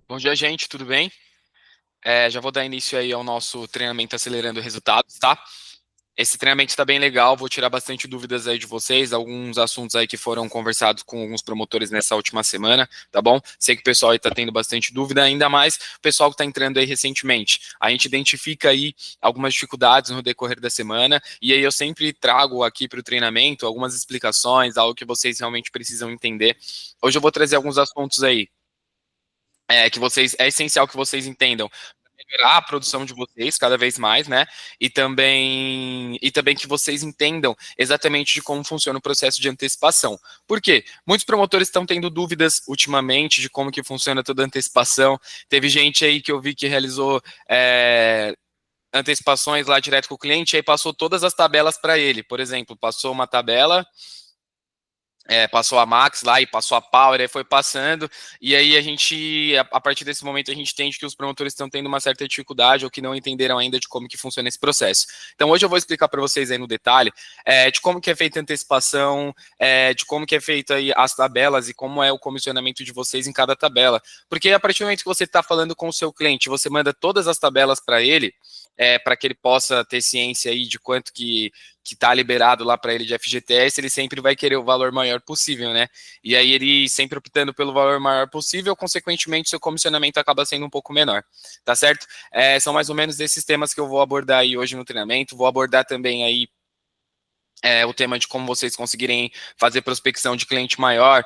Bom dia, gente, tudo bem? Já vou dar início aí ao nosso treinamento acelerando resultados, tá? Esse treinamento está bem legal, vou tirar bastante dúvidas aí de vocês, alguns assuntos aí que foram conversados com alguns promotores nessa última semana, tá bom? Sei que o pessoal aí está tendo bastante dúvida, ainda mais o pessoal que está entrando aí recentemente. A gente identifica aí algumas dificuldades no decorrer da semana, e aí eu sempre trago aqui para o treinamento algumas explicações, algo que vocês realmente precisam entender. Hoje eu vou trazer alguns assuntos aí que vocês é essencial que vocês entendam pra melhorar a produção de vocês cada vez mais, né? E também que vocês entendam exatamente de como funciona o processo de antecipação. Por quê? Muitos promotores estão tendo dúvidas ultimamente de como que funciona toda a antecipação. Teve gente aí que eu vi que realizou antecipações lá direto com o cliente, e aí passou todas as tabelas para ele. Por exemplo, passou uma tabela, passou a Max lá e passou a Power, aí foi passando, e aí a partir desse momento, a gente entende que os promotores estão tendo uma certa dificuldade ou que não entenderam ainda de como que funciona esse processo. Então, hoje eu vou explicar para vocês aí no detalhe de como que é feita a antecipação, de como que é feita aí as tabelas e como é o comissionamento de vocês em cada tabela. Porque a partir do momento que você está falando com o seu cliente, você manda todas as tabelas para ele, para que ele possa ter ciência aí de quanto que está liberado lá para ele de FGTS, ele sempre vai querer o valor maior possível, né? E aí ele sempre optando pelo valor maior possível, consequentemente seu comissionamento acaba sendo um pouco menor, tá certo? São mais ou menos esses temas que eu vou abordar aí hoje no treinamento, vou abordar também aí o tema de como vocês conseguirem fazer prospecção de cliente maior,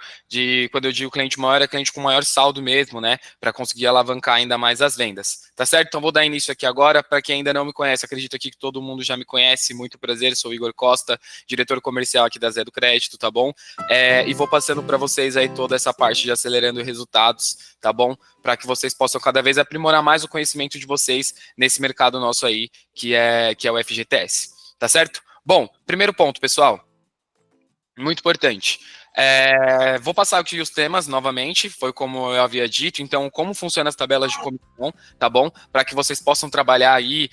quando eu digo cliente maior, é cliente com maior saldo mesmo, né, para conseguir alavancar ainda mais as vendas, tá certo? Então vou dar início aqui agora, para quem ainda não me conhece, acredito aqui que todo mundo já me conhece, muito prazer, sou o Igor Costa, diretor comercial aqui da Zé do Crédito, tá bom? E vou passando para vocês aí toda essa parte de acelerando resultados, tá bom? Para que vocês possam cada vez aprimorar mais o conhecimento de vocês nesse mercado nosso aí, que é o FGTS, tá certo? Bom, primeiro ponto, pessoal, muito importante. Vou passar aqui os temas novamente, foi como eu havia dito, então como funcionam as tabelas de comissão, tá bom? Para que vocês possam trabalhar aí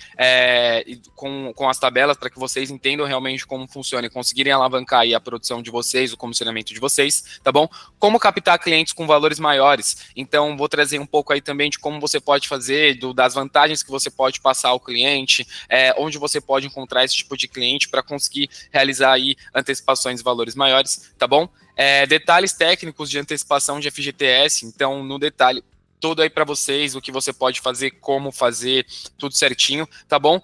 com as tabelas, para que vocês entendam realmente como funciona e conseguirem alavancar aí a produção de vocês, o comissionamento de vocês, tá bom? Como captar clientes com valores maiores, então vou trazer um pouco aí também de como você pode fazer, das vantagens que você pode passar ao cliente, onde você pode encontrar esse tipo de cliente para conseguir realizar aí antecipações de valores maiores, tá bom? Detalhes técnicos de antecipação de FGTS, então no detalhe todo aí para vocês, o que você pode fazer, como fazer, tudo certinho, tá bom?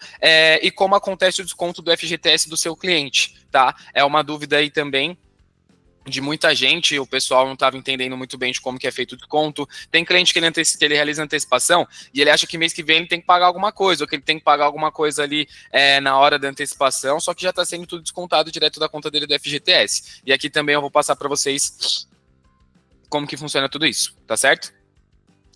E como acontece o desconto do FGTS do seu cliente, tá? É uma dúvida aí também de muita gente, o pessoal não estava entendendo muito bem de como que é feito o desconto. Tem cliente que ele realiza antecipação e ele acha que mês que vem ele tem que pagar alguma coisa, ou que ele tem que pagar alguma coisa ali na hora da antecipação, só que já está sendo tudo descontado direto da conta dele do FGTS. E aqui também eu vou passar para vocês como que funciona tudo isso, tá certo?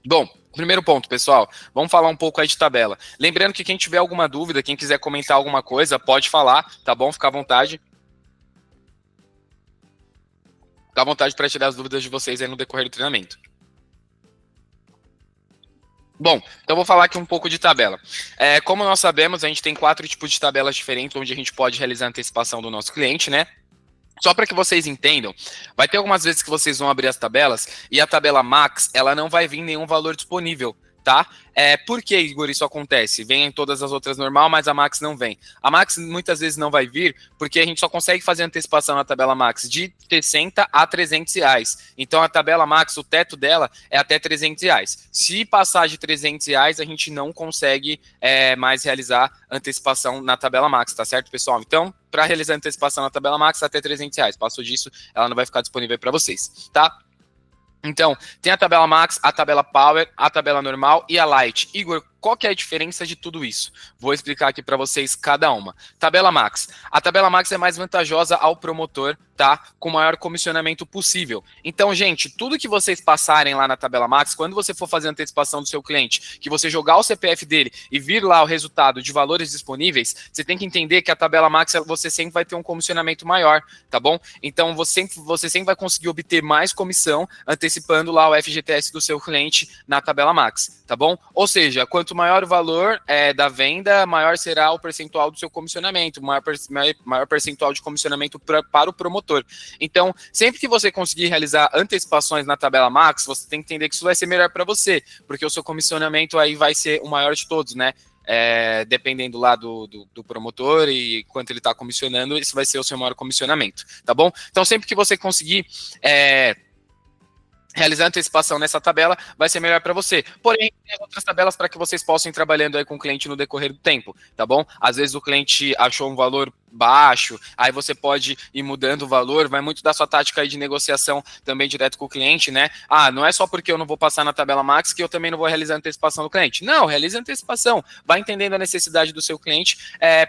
Bom, primeiro ponto, pessoal, vamos falar um pouco aí de tabela. Lembrando que quem tiver alguma dúvida, quem quiser comentar alguma coisa, pode falar, tá bom? Fica à vontade. Fica à vontade para tirar as dúvidas de vocês aí no decorrer do treinamento. Bom, então vou falar aqui um pouco de tabela. Como nós sabemos, a gente tem 4 tipos de tabelas diferentes onde a gente pode realizar a antecipação do nosso cliente, né? Só para que vocês entendam, vai ter algumas vezes que vocês vão abrir as tabelas e a tabela Max, ela não vai vir nenhum valor disponível, tá? Por que, Igor, isso acontece? Vem em todas as outras normal, mas a Max não vem. A Max muitas vezes não vai vir porque a gente só consegue fazer antecipação na tabela Max de 60 a 300 reais. Então a tabela Max, o teto dela é até 300 reais. Se passar de 300 reais, a gente não consegue mais realizar antecipação na tabela Max, tá certo, pessoal? Então, para realizar antecipação na tabela Max, até 300 reais. Passou disso, ela não vai ficar disponível para vocês, tá? Então, tem a tabela Max, a tabela Power, a tabela normal e a Light. Igor, qual que é a diferença de tudo isso? Vou explicar aqui para vocês cada uma. Tabela Max. A tabela Max é mais vantajosa ao promotor, tá? Com o maior comissionamento possível. Então, gente, tudo que vocês passarem lá na tabela Max, quando você for fazer a antecipação do seu cliente, que você jogar o CPF dele e vir lá o resultado de valores disponíveis, você tem que entender que a tabela Max, você sempre vai ter um comissionamento maior, tá bom? Então, você sempre vai conseguir obter mais comissão antecipando lá o FGTS do seu cliente na tabela Max, tá bom? Ou seja, quanto maior o valor da venda, maior será o percentual do seu comissionamento, maior percentual de comissionamento para o promotor. promotor. Então, sempre que você conseguir realizar antecipações na tabela Max, você tem que entender que isso vai ser melhor para você, porque o seu comissionamento aí vai ser o maior de todos, né? Dependendo lá do promotor e quanto ele está comissionando, isso vai ser o seu maior comissionamento, tá bom? Então, sempre que você conseguir realizar antecipação nessa tabela, vai ser melhor para você. Porém, tem outras tabelas para que vocês possam ir trabalhando aí com o cliente no decorrer do tempo, tá bom? Às vezes o cliente achou um valor baixo, aí você pode ir mudando o valor, vai muito da sua tática aí de negociação também direto com o cliente, né? Ah, não é só porque eu não vou passar na tabela Max que eu também não vou realizar antecipação do cliente. Não, realize antecipação, vai entendendo a necessidade do seu cliente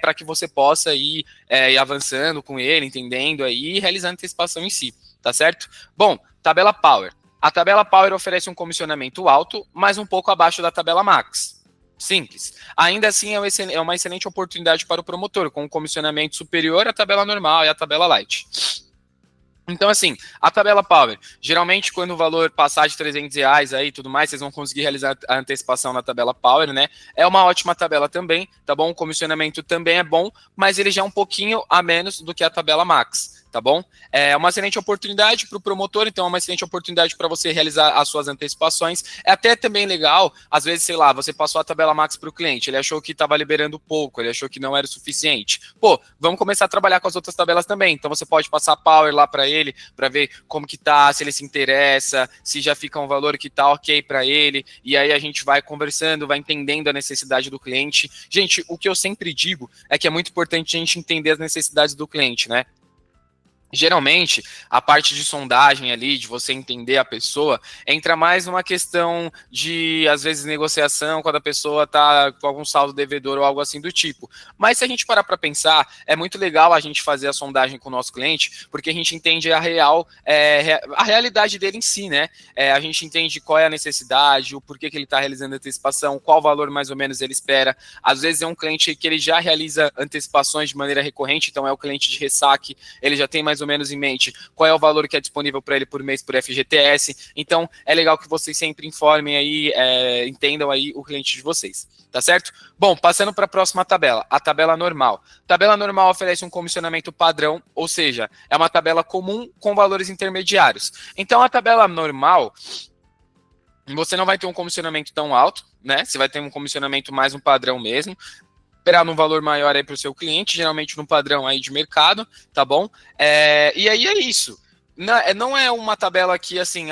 para que você possa ir avançando com ele, entendendo aí e realizando antecipação em si, tá certo? Bom, tabela Power. A tabela Power oferece um comissionamento alto, mas um pouco abaixo da tabela Max. Simples. Ainda assim, é uma excelente oportunidade para o promotor, com um comissionamento superior à tabela normal e à tabela Light. Então, assim, a tabela Power, geralmente quando o valor passar de R$300 aí e tudo mais, vocês vão conseguir realizar a antecipação na tabela Power, né? É uma ótima tabela também, tá bom? O comissionamento também é bom, mas ele já é um pouquinho a menos do que a tabela Max, tá bom? É uma excelente oportunidade para o promotor, então é uma excelente oportunidade para você realizar as suas antecipações. É até também legal, às vezes, sei lá, você passou a tabela Max para o cliente, ele achou que estava liberando pouco, ele achou que não era o suficiente. Pô, vamos começar a trabalhar com as outras tabelas também. Então você pode passar Power lá para ele, para ver como que tá, se ele se interessa, se já fica um valor que tá ok para ele, e aí a gente vai conversando, vai entendendo a necessidade do cliente. Gente, o que eu sempre digo é que é muito importante a gente entender as necessidades do cliente, né? Geralmente, a parte de sondagem ali, de você entender a pessoa, entra mais numa questão de, às vezes, negociação, quando a pessoa está com algum saldo devedor ou algo assim do tipo. Mas se a gente parar para pensar, é muito legal a gente fazer a sondagem com o nosso cliente, porque a gente entende a realidade dele em si, né? A gente entende qual é a necessidade, o porquê que ele está realizando antecipação, qual valor mais ou menos ele espera. Às vezes é um cliente que ele já realiza antecipações de maneira recorrente, então é o cliente de ressaque, ele já tem mais ou menos em mente qual é o valor que é disponível para ele por mês por FGTS. Então, é legal que vocês sempre informem aí, entendam aí o cliente de vocês, tá certo? Bom, passando para a próxima tabela, a tabela normal. Tabela normal oferece um comissionamento padrão, ou seja, é uma tabela comum com valores intermediários. Então, a tabela normal, você não vai ter um comissionamento tão alto, né? Você vai ter um comissionamento mais um padrão mesmo, esperar num valor maior aí para o seu cliente, geralmente no padrão aí de mercado, tá bom? E aí é isso. Não é uma tabela que, assim,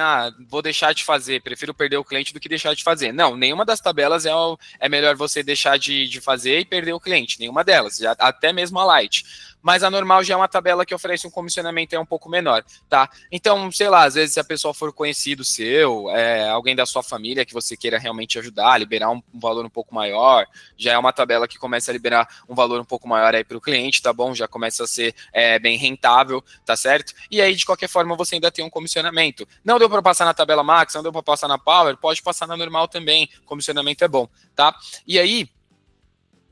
vou deixar de fazer, prefiro perder o cliente do que deixar de fazer. Não, nenhuma das tabelas é melhor você deixar de fazer e perder o cliente, nenhuma delas, até mesmo a Light. Mas a normal já é uma tabela que oferece um comissionamento um pouco menor, tá? Então, sei lá, às vezes se a pessoa for conhecido seu, alguém da sua família que você queira realmente ajudar, liberar um valor um pouco maior, já é uma tabela que começa a liberar um valor um pouco maior aí para o cliente, tá bom? Já começa a ser bem rentável, tá certo? E aí, de qualquer forma, você ainda tem um comissionamento. Não deu para passar na tabela Max, não deu para passar na Power, pode passar na normal também, comissionamento é bom, tá? E aí,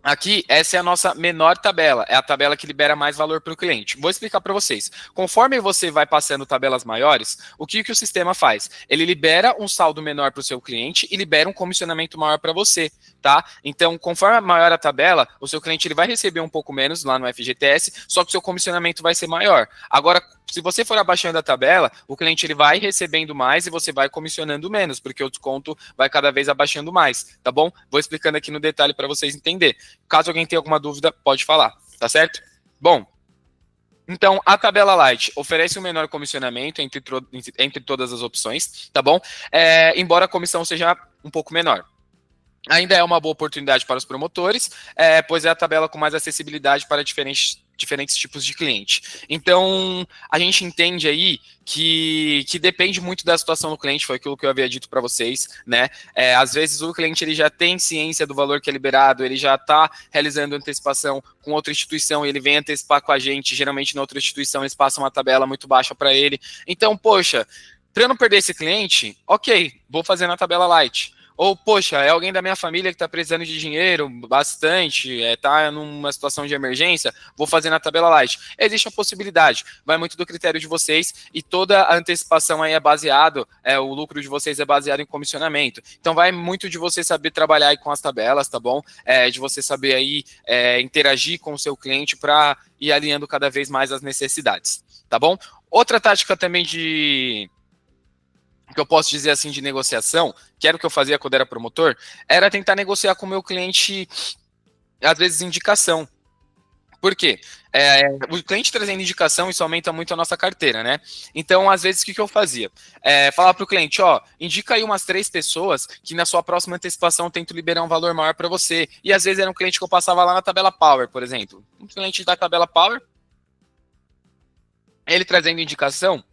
aqui, essa é a nossa menor tabela, é a tabela que libera mais valor para o cliente. Vou explicar para vocês. Conforme você vai passando tabelas maiores, o que o sistema faz? Ele libera um saldo menor para o seu cliente e libera um comissionamento maior para você, tá? Então, conforme maior a tabela, o seu cliente ele vai receber um pouco menos lá no FGTS, só que o seu comissionamento vai ser maior. Agora, se você for abaixando a tabela, o cliente ele vai recebendo mais e você vai comissionando menos, porque o desconto vai cada vez abaixando mais, tá bom? Vou explicando aqui no detalhe para vocês entenderem. Caso alguém tenha alguma dúvida, pode falar, tá certo? Bom, então a tabela Light oferece um menor comissionamento entre todas as opções, tá bom? Embora a comissão seja um pouco menor. Ainda é uma boa oportunidade para os promotores, pois é a tabela com mais acessibilidade para diferentes tipos de cliente. Então, a gente entende aí que depende muito da situação do cliente, foi aquilo que eu havia dito para vocês, né? Às vezes o cliente ele já tem ciência do valor que é liberado, ele já está realizando antecipação com outra instituição, ele vem antecipar com a gente, geralmente na outra instituição eles passam uma tabela muito baixa para ele. Então, poxa, para eu não perder esse cliente, ok, vou fazer na tabela Light. Ou, poxa, é alguém da minha família que está precisando de dinheiro bastante, tá numa situação de emergência, vou fazer na tabela light. Existe a possibilidade, vai muito do critério de vocês e toda a antecipação aí é baseado, o lucro de vocês é baseado em comissionamento. Então vai muito de você saber trabalhar aí com as tabelas, tá bom? De você saber aí interagir com o seu cliente para ir alinhando cada vez mais as necessidades, tá bom? Outra tática também que eu posso dizer assim de negociação, que era o que eu fazia quando era promotor, era tentar negociar com o meu cliente, às vezes, indicação. Por quê? O cliente trazendo indicação, isso aumenta muito a nossa carteira, né? Então, às vezes, o que eu fazia? Falar para o cliente, ó, indica aí umas 3 pessoas que na sua próxima antecipação eu tento liberar um valor maior para você. E às vezes era um cliente que eu passava lá na tabela Power, por exemplo. Um cliente da tabela Power, ele trazendo indicação,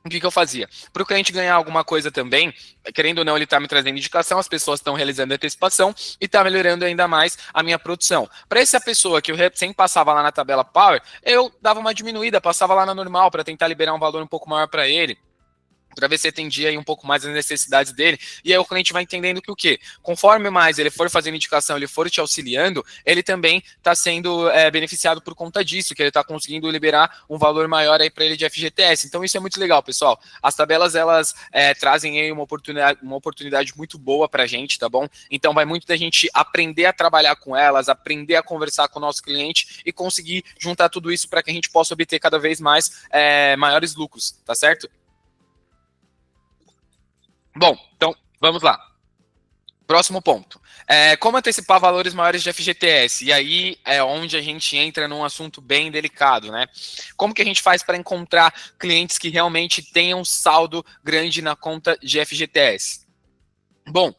o que eu fazia? Para o cliente ganhar alguma coisa também, querendo ou não, ele está me trazendo indicação, as pessoas estão realizando antecipação e está melhorando ainda mais a minha produção. Para essa pessoa que eu sempre passava lá na tabela Power, eu dava uma diminuída, passava lá na normal para tentar liberar um valor um pouco maior para ele, para ver se atendia aí um pouco mais as necessidades dele, e aí o cliente vai entendendo que o quê? Conforme mais ele for fazendo indicação, ele for te auxiliando, ele também está sendo beneficiado por conta disso, que ele está conseguindo liberar um valor maior aí para ele de FGTS. Então isso é muito legal, pessoal. As tabelas, elas trazem aí uma oportunidade muito boa para a gente, tá bom? Então vai muito da gente aprender a trabalhar com elas, aprender a conversar com o nosso cliente e conseguir juntar tudo isso para que a gente possa obter cada vez mais maiores lucros, tá certo? Bom, então vamos lá. Próximo ponto. Como antecipar valores maiores de FGTS? E aí é onde a gente entra num assunto bem delicado, né? Como que a gente faz para encontrar clientes que realmente tenham saldo grande na conta de FGTS? Bom,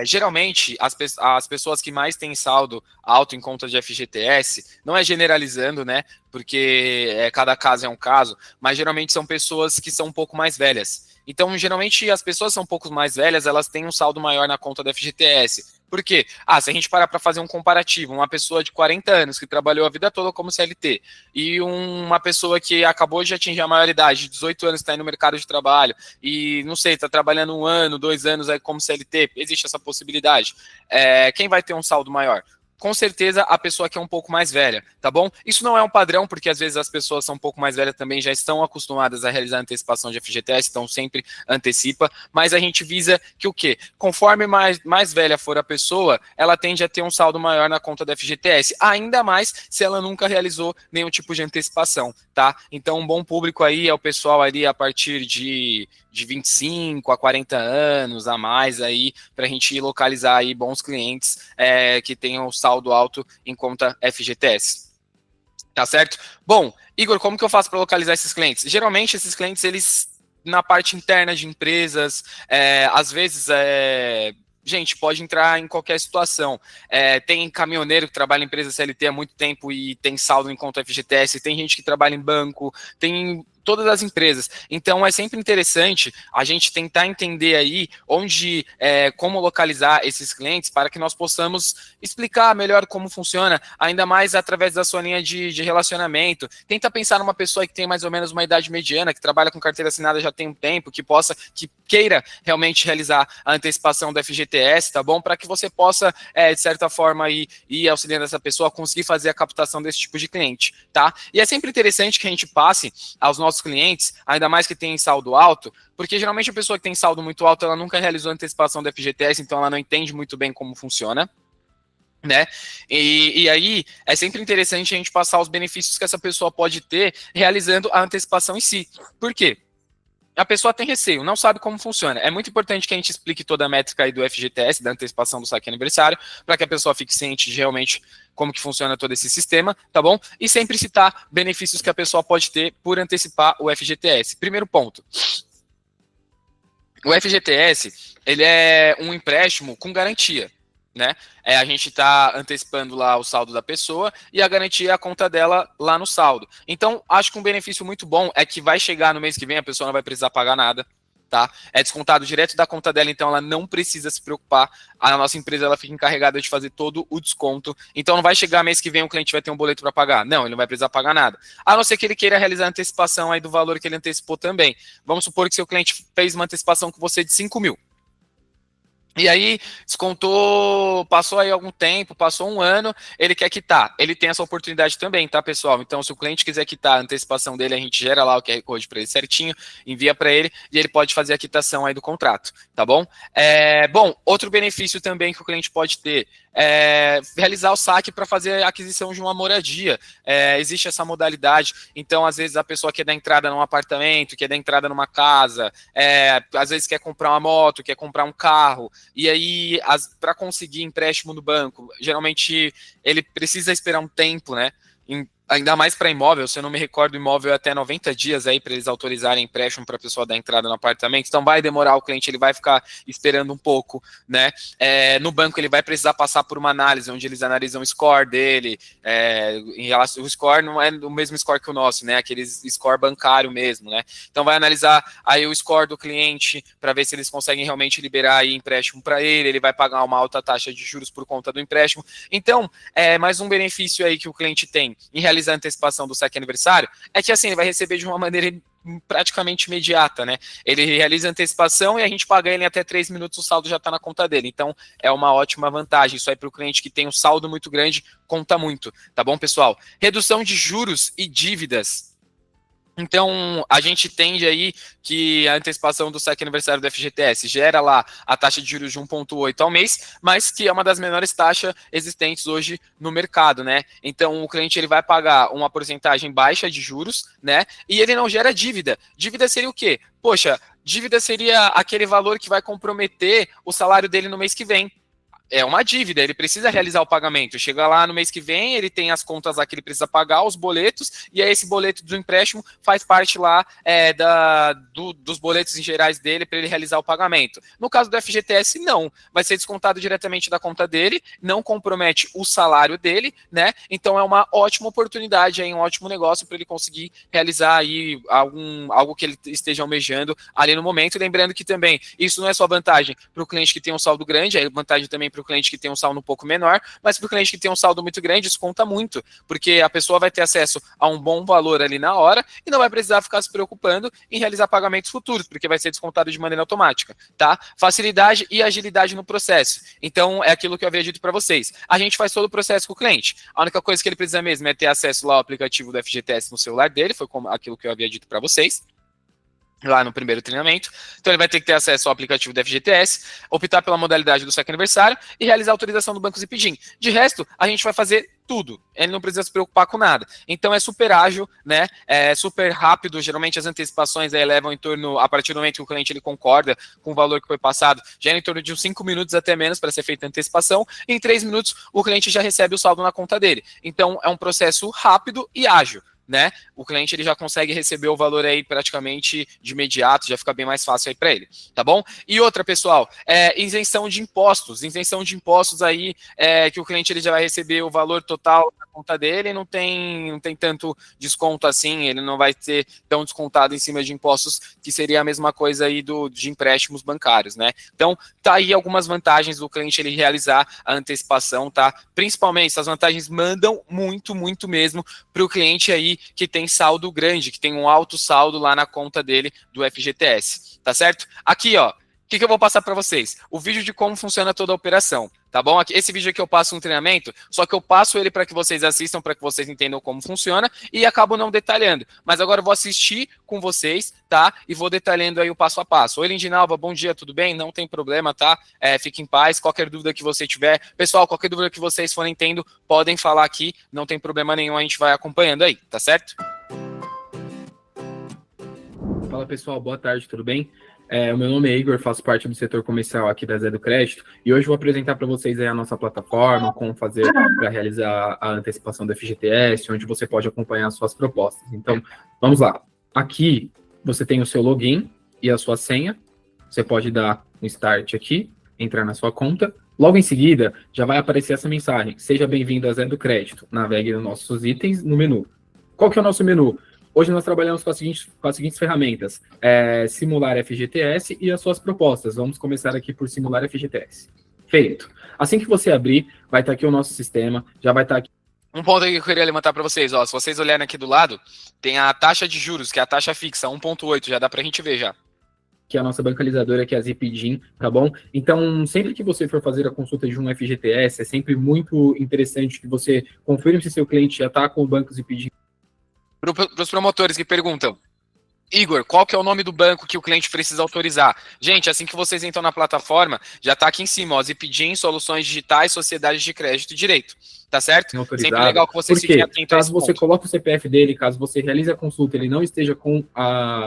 geralmente as pessoas que mais têm saldo alto em conta de FGTS, não é generalizando, né? Porque cada caso é um caso, mas geralmente são pessoas que são um pouco mais velhas. Então, geralmente, as pessoas são um pouco mais velhas, elas têm um saldo maior na conta da FGTS. Por quê? Se a gente parar para fazer um comparativo, uma pessoa de 40 anos que trabalhou a vida toda como CLT e uma pessoa que acabou de atingir a maioridade, 18 anos, está aí no mercado de trabalho e, não sei, está trabalhando 1 ano, 2 anos aí como CLT, existe essa possibilidade. Quem vai ter um saldo maior? Com certeza a pessoa que é um pouco mais velha, tá bom? Isso não é um padrão, porque às vezes as pessoas são um pouco mais velhas também, já estão acostumadas a realizar antecipação de FGTS, então sempre antecipa, mas a gente visa que o quê? Conforme mais velha for a pessoa, ela tende a ter um saldo maior na conta da FGTS, ainda mais se ela nunca realizou nenhum tipo de antecipação, tá? Então um bom público aí é o pessoal ali a partir de 25 a 40 anos a mais aí, para a gente localizar aí bons clientes que tenham saldo alto em conta FGTS. Tá certo? Bom, Igor, como que eu faço para localizar esses clientes? Geralmente esses clientes, eles na parte interna de empresas, às vezes gente, pode entrar em qualquer situação. Tem caminhoneiro que trabalha em empresa CLT há muito tempo e tem saldo em conta FGTS, tem gente que trabalha em banco, tem todas as empresas. Então é sempre interessante a gente tentar entender aí como localizar esses clientes para que nós possamos explicar melhor como funciona, ainda mais através da sua linha de relacionamento. Tenta pensar numa pessoa que tem mais ou menos uma idade mediana, que trabalha com carteira assinada já tem um tempo, que queira realmente realizar a antecipação do FGTS, tá bom? Para que você possa, de certa forma, ir auxiliando essa pessoa a conseguir fazer a captação desse tipo de cliente, tá? E é sempre interessante que a gente passe aos nossos clientes, ainda mais que tem saldo alto, porque geralmente a pessoa que tem saldo muito alto, ela nunca realizou antecipação do FGTS, então ela não entende muito bem como funciona, né? E aí é sempre interessante a gente passar os benefícios que essa pessoa pode ter realizando a antecipação em si. Por quê? A pessoa tem receio, não sabe como funciona. É muito importante que a gente explique toda a métrica aí do FGTS, da antecipação do saque aniversário, para que a pessoa fique ciente de realmente como que funciona todo esse sistema, tá bom? E sempre citar benefícios que a pessoa pode ter por antecipar o FGTS. Primeiro ponto. O FGTS, ele é um empréstimo com garantia, né? A gente está antecipando lá o saldo da pessoa e a garantia é a conta dela lá no saldo. Então, acho que um benefício muito bom é que vai chegar no mês que vem, a pessoa não vai precisar pagar nada, tá? É descontado direto da conta dela, então ela não precisa se preocupar. A nossa empresa, ela fica encarregada de fazer todo o desconto. Então, não vai chegar mês que vem o cliente vai ter um boleto para pagar. Não, ele não vai precisar pagar nada. A não ser que ele queira realizar a antecipação aí do valor que ele antecipou também. Vamos supor que seu cliente fez uma antecipação com você de 5 mil. E aí, descontou, passou aí algum tempo, passou um ano, ele quer quitar. Ele tem essa oportunidade também, tá, pessoal? Então, se o cliente quiser quitar a antecipação dele, a gente gera lá o QR Code para ele certinho, envia para ele e ele pode fazer a quitação aí do contrato, tá bom? Bom, outro benefício também que o cliente pode ter é realizar o saque para fazer a aquisição de uma moradia. Existe essa modalidade, então, às vezes, a pessoa quer dar entrada num apartamento, quer dar entrada numa casa, às vezes quer comprar uma moto, quer comprar um carro. E aí, para conseguir empréstimo no banco, geralmente ele precisa esperar um tempo, né? Ainda mais para imóvel, se eu não me recordo, imóvel é até 90 dias aí para eles autorizarem empréstimo para a pessoa dar entrada no apartamento. Então vai demorar, o cliente ele vai ficar esperando um pouco, né? No banco ele vai precisar passar por uma análise onde eles analisam o score dele. Em relação o score não é o mesmo score que o nosso, né? Aqueles score bancário mesmo, né? Então vai analisar aí o score do cliente para ver se eles conseguem realmente liberar aí empréstimo para ele. Ele vai pagar uma alta taxa de juros por conta do empréstimo. Então, mais um benefício aí que o cliente tem em realizar a antecipação do saque aniversário é que assim ele vai receber de uma maneira praticamente imediata, né? Ele realiza a antecipação e a gente paga ele em até 3 minutos, o saldo já está na conta dele. Então, é uma ótima vantagem. Isso aí para o cliente que tem um saldo muito grande, conta muito, tá bom, pessoal? Redução de juros e dívidas. Então, a gente tende aí que a antecipação do saque aniversário do FGTS gera lá a taxa de juros de 1,8 ao mês, mas que é uma das menores taxas existentes hoje no mercado, né? Então, o cliente ele vai pagar uma porcentagem baixa de juros, né? E ele não gera dívida. Dívida seria o quê? Poxa, dívida seria aquele valor que vai comprometer o salário dele no mês que vem. É uma dívida, ele precisa realizar o pagamento. Chega lá no mês que vem, ele tem as contas lá que ele precisa pagar, os boletos, e aí esse boleto do empréstimo faz parte lá dos boletos em gerais dele para ele realizar o pagamento. No caso do FGTS, não. Vai ser descontado diretamente da conta dele, não compromete o salário dele, né? Então é uma ótima oportunidade, um ótimo negócio para ele conseguir realizar aí algo que ele esteja almejando ali no momento. Lembrando que também isso não é só vantagem para o cliente que tem um saldo grande, é vantagem também para o cliente que tem um saldo um pouco menor, mas para o cliente que tem um saldo muito grande, isso conta muito, porque a pessoa vai ter acesso a um bom valor ali na hora e não vai precisar ficar se preocupando em realizar pagamentos futuros, porque vai ser descontado de maneira automática, tá? Facilidade e agilidade no processo. Então, é aquilo que eu havia dito para vocês. A gente faz todo o processo com o cliente. A única coisa que ele precisa mesmo é ter acesso lá ao aplicativo do FGTS no celular dele, foi como aquilo que eu havia dito para vocês lá no primeiro treinamento. Então ele vai ter que ter acesso ao aplicativo do FGTS, optar pela modalidade do saque aniversário e realizar a autorização do Banco Zipdim. De resto, a gente vai fazer tudo. Ele não precisa se preocupar com nada. Então é super ágil, né? É super rápido. Geralmente as antecipações aí levam em torno, a partir do momento que o cliente ele concorda com o valor que foi passado, já é em torno de uns 5 minutos até menos para ser feita a antecipação. E em 3 minutos o cliente já recebe o saldo na conta dele. Então é um processo rápido e ágil, né? O cliente ele já consegue receber o valor aí praticamente de imediato, já fica bem mais fácil aí para ele, tá bom? E outra, pessoal, isenção de impostos. Isenção de impostos aí que o cliente ele já vai receber o valor total na conta dele, não tem tanto desconto assim, ele não vai ter tão descontado em cima de impostos, que seria a mesma coisa aí de empréstimos bancários, né? Então, tá aí algumas vantagens do cliente ele realizar a antecipação, tá? Principalmente, essas vantagens mandam muito, muito mesmo para o cliente aí que tem saldo grande, que tem um alto saldo lá na conta dele do FGTS, tá certo? Aqui, ó, o que eu vou passar para vocês? O vídeo de como funciona toda a operação, tá bom? Esse vídeo aqui eu passo um treinamento, só que eu passo ele para que vocês assistam, para que vocês entendam como funciona e acabo não detalhando. Mas agora eu vou assistir com vocês, tá? E vou detalhando aí o passo a passo. Oi, Lindinalva, bom dia, tudo bem? Não tem problema, tá? Fique em paz, qualquer dúvida que você tiver. Pessoal, qualquer dúvida que vocês forem tendo, podem falar aqui, não tem problema nenhum, a gente vai acompanhando aí, tá certo? Fala pessoal, boa tarde, tudo bem? O meu nome é Igor, faço parte do setor comercial aqui da Zé do Crédito e hoje vou apresentar para vocês aí a nossa plataforma, como fazer para realizar a antecipação do FGTS, onde você pode acompanhar as suas propostas. Então, vamos lá. Aqui você tem o seu login e a sua senha, você pode dar um start aqui, entrar na sua conta. Logo em seguida, já vai aparecer essa mensagem, seja bem-vindo a Zé do Crédito, navegue nos nossos itens no menu. Qual que é o nosso menu? Hoje nós trabalhamos com as seguintes ferramentas, simular FGTS e as suas propostas. Vamos começar aqui por simular FGTS. Feito. Assim que você abrir, vai estar aqui o nosso sistema, já vai estar aqui. Um ponto que eu queria levantar para vocês, ó, se vocês olharem aqui do lado, tem a taxa de juros, que é a taxa fixa, 1,8, já dá para a gente ver já. que é a nossa bancalizadora, que é a Zipdim, tá bom? Então, sempre que você for fazer a consulta de um FGTS, é sempre muito interessante que você confirme se seu cliente já está com o banco Zipdim. Para os promotores que perguntam, Igor, qual que é o nome do banco que o cliente precisa autorizar? Gente, assim que vocês entram na plataforma, já está aqui em cima, ó, Zipdim, Soluções Digitais, Sociedades de Crédito e Direito, tá certo? Sempre legal que vocês fiquem atentos a esse ponto. Caso você coloque o CPF dele, caso você realize a consulta, ele não esteja com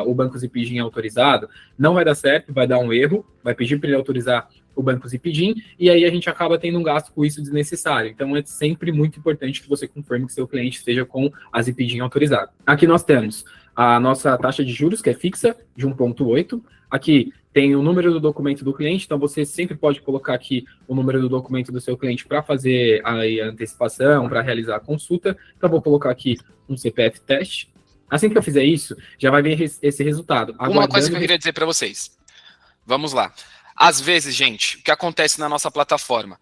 o banco Zipdim autorizado, não vai dar certo, vai dar um erro, vai pedir para ele autorizar o banco Zipdim, e aí a gente acaba tendo um gasto com isso desnecessário. Então é sempre muito importante que você confirme que seu cliente esteja com a Zipdim autorizada. Aqui nós temos a nossa taxa de juros, que é fixa, de 1,8. Aqui tem o número do documento do cliente, então você sempre pode colocar aqui o número do documento do seu cliente para fazer a antecipação, para realizar a consulta. Então, vou colocar aqui um CPF teste. Assim que eu fizer isso, já vai vir esse resultado. Uma coisa que eu queria dizer para vocês. Vamos lá. Às vezes, gente, o que acontece na nossa plataforma?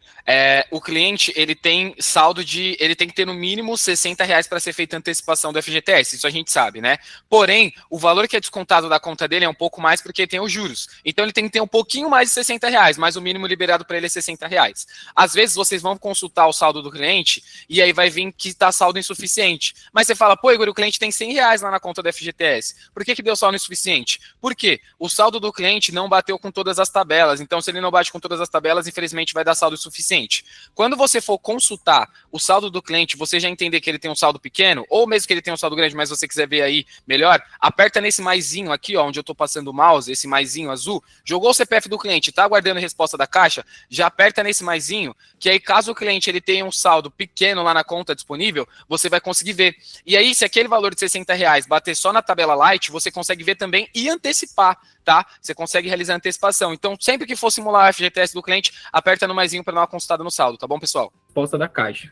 O cliente, ele tem saldo ele tem que ter no mínimo R$60 para ser feita a antecipação do FGTS, isso a gente sabe, né? Porém, o valor que é descontado da conta dele é um pouco mais porque tem os juros. Então, ele tem que ter um pouquinho mais de R$60, mas o mínimo liberado para ele é R$60. Às vezes, vocês vão consultar o saldo do cliente e aí vai vir que está saldo insuficiente. Mas você fala, pô, Igor, o cliente tem R$100 lá na conta do FGTS. Por que deu saldo insuficiente? Por quê? O saldo do cliente não bateu com todas as tabelas. Então, se ele não bate com todas as tabelas, infelizmente vai dar saldo insuficiente. Quando você for consultar o saldo do cliente, você já entender que ele tem um saldo pequeno, ou mesmo que ele tenha um saldo grande, mas você quiser ver aí melhor, aperta nesse maisinho aqui, ó, onde eu estou passando o mouse, esse maisinho azul, jogou o CPF do cliente, está aguardando a resposta da Caixa, já aperta nesse maisinho, que aí caso o cliente ele tenha um saldo pequeno lá na conta disponível, você vai conseguir ver. E aí, se aquele valor de R$60 bater só na tabela light, você consegue ver também e antecipar, tá? Você consegue realizar a antecipação. Então, sempre que for simular o FGTS do cliente, aperta no maisinho para dar uma consultada no saldo, tá bom, pessoal? Resposta da Caixa.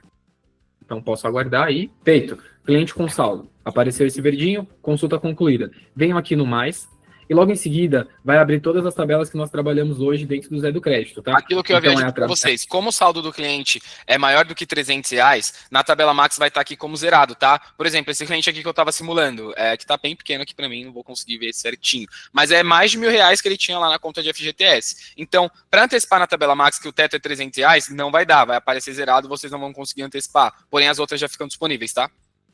Então, posso aguardar aí. Feito. Cliente com saldo. Apareceu esse verdinho, consulta concluída. Venham aqui no mais. E logo em seguida, vai abrir todas as tabelas que nós trabalhamos hoje dentro do Zé do Crédito, tá? Aquilo que eu havia dito para vocês, como o saldo do cliente é maior do que R$300, na tabela Max vai estar aqui como zerado, tá? Por exemplo, esse cliente aqui que eu estava simulando, que está bem pequeno aqui para mim, não vou conseguir ver certinho, mas é mais de R$1.000 que ele tinha lá na conta de FGTS. Então, para antecipar na tabela Max que o teto é R$300, não vai dar, vai aparecer zerado, vocês não vão conseguir antecipar. Porém, as outras já ficam disponíveis, tá?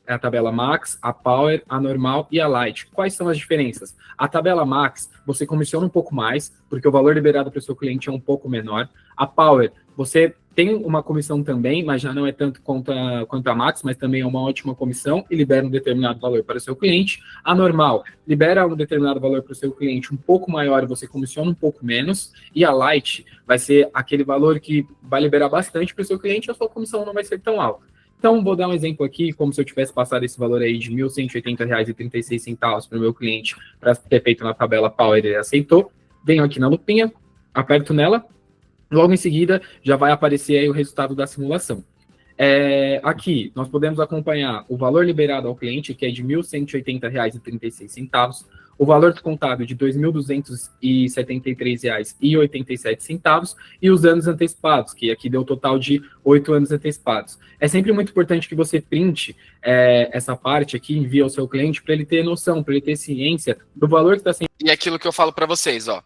É a tabela Max, a Power, a Normal e a Light. Quais são as diferenças? A tabela Max, você comissiona um pouco mais, porque o valor liberado para o seu cliente é um pouco menor. A Power, você tem uma comissão também, mas já não é tanto quanto a Max, mas também é uma ótima comissão e libera um determinado valor para o seu cliente. A Normal libera um determinado valor para o seu cliente um pouco maior e você comissiona um pouco menos. E a Light vai ser aquele valor que vai liberar bastante para o seu cliente e a sua comissão não vai ser tão alta. Então, vou dar um exemplo aqui, como se eu tivesse passado esse valor aí de R$ 1.180,36 para o meu cliente para ter feito na tabela Power, ele aceitou. Venho aqui na lupinha, aperto nela, logo em seguida já vai aparecer aí o resultado da simulação. Aqui, nós podemos acompanhar o valor liberado ao cliente, que é de R$ 1.180,36, o valor descontado de R$ 2.273,87 e os anos antecipados, que aqui deu um total de 8 anos antecipados. É sempre muito importante que você printe essa parte aqui, envie ao seu cliente, para ele ter noção, para ele ter ciência do valor que está sendo... E aquilo que eu falo para vocês, ó.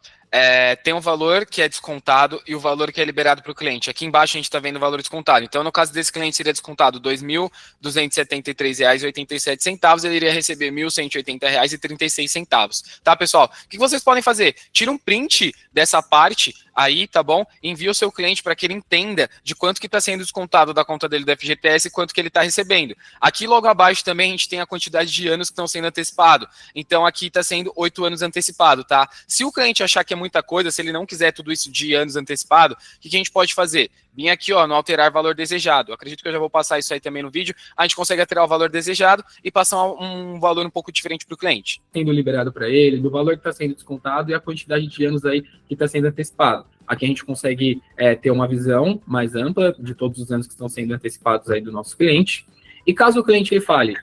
Tem um valor que é descontado e o valor que é liberado para o cliente. Aqui embaixo a gente está vendo o valor descontado. Então, no caso desse cliente, seria descontado R$ 2.273,87, ele iria receber R$ 1.180,36. Tá, pessoal? O que vocês podem fazer? Tira um print dessa parte aí, tá bom? Envia o seu cliente para que ele entenda de quanto que está sendo descontado da conta dele do FGTS e quanto que ele está recebendo. Aqui logo abaixo também a gente tem a quantidade de anos que estão sendo antecipados. Então, aqui está sendo 8 anos antecipado, tá? Se o cliente achar que é muita coisa, se ele não quiser tudo isso de anos antecipado, o que a gente pode fazer? Vim aqui, ó, no alterar valor desejado. Acredito que eu já vou passar isso aí também no vídeo. A gente consegue alterar o valor desejado e passar um valor um pouco diferente para o cliente. Sendo liberado para ele, do valor que está sendo descontado e a quantidade de anos aí que está sendo antecipado. Aqui a gente consegue ter uma visão mais ampla de todos os anos que estão sendo antecipados aí do nosso cliente. E caso o cliente ele fale,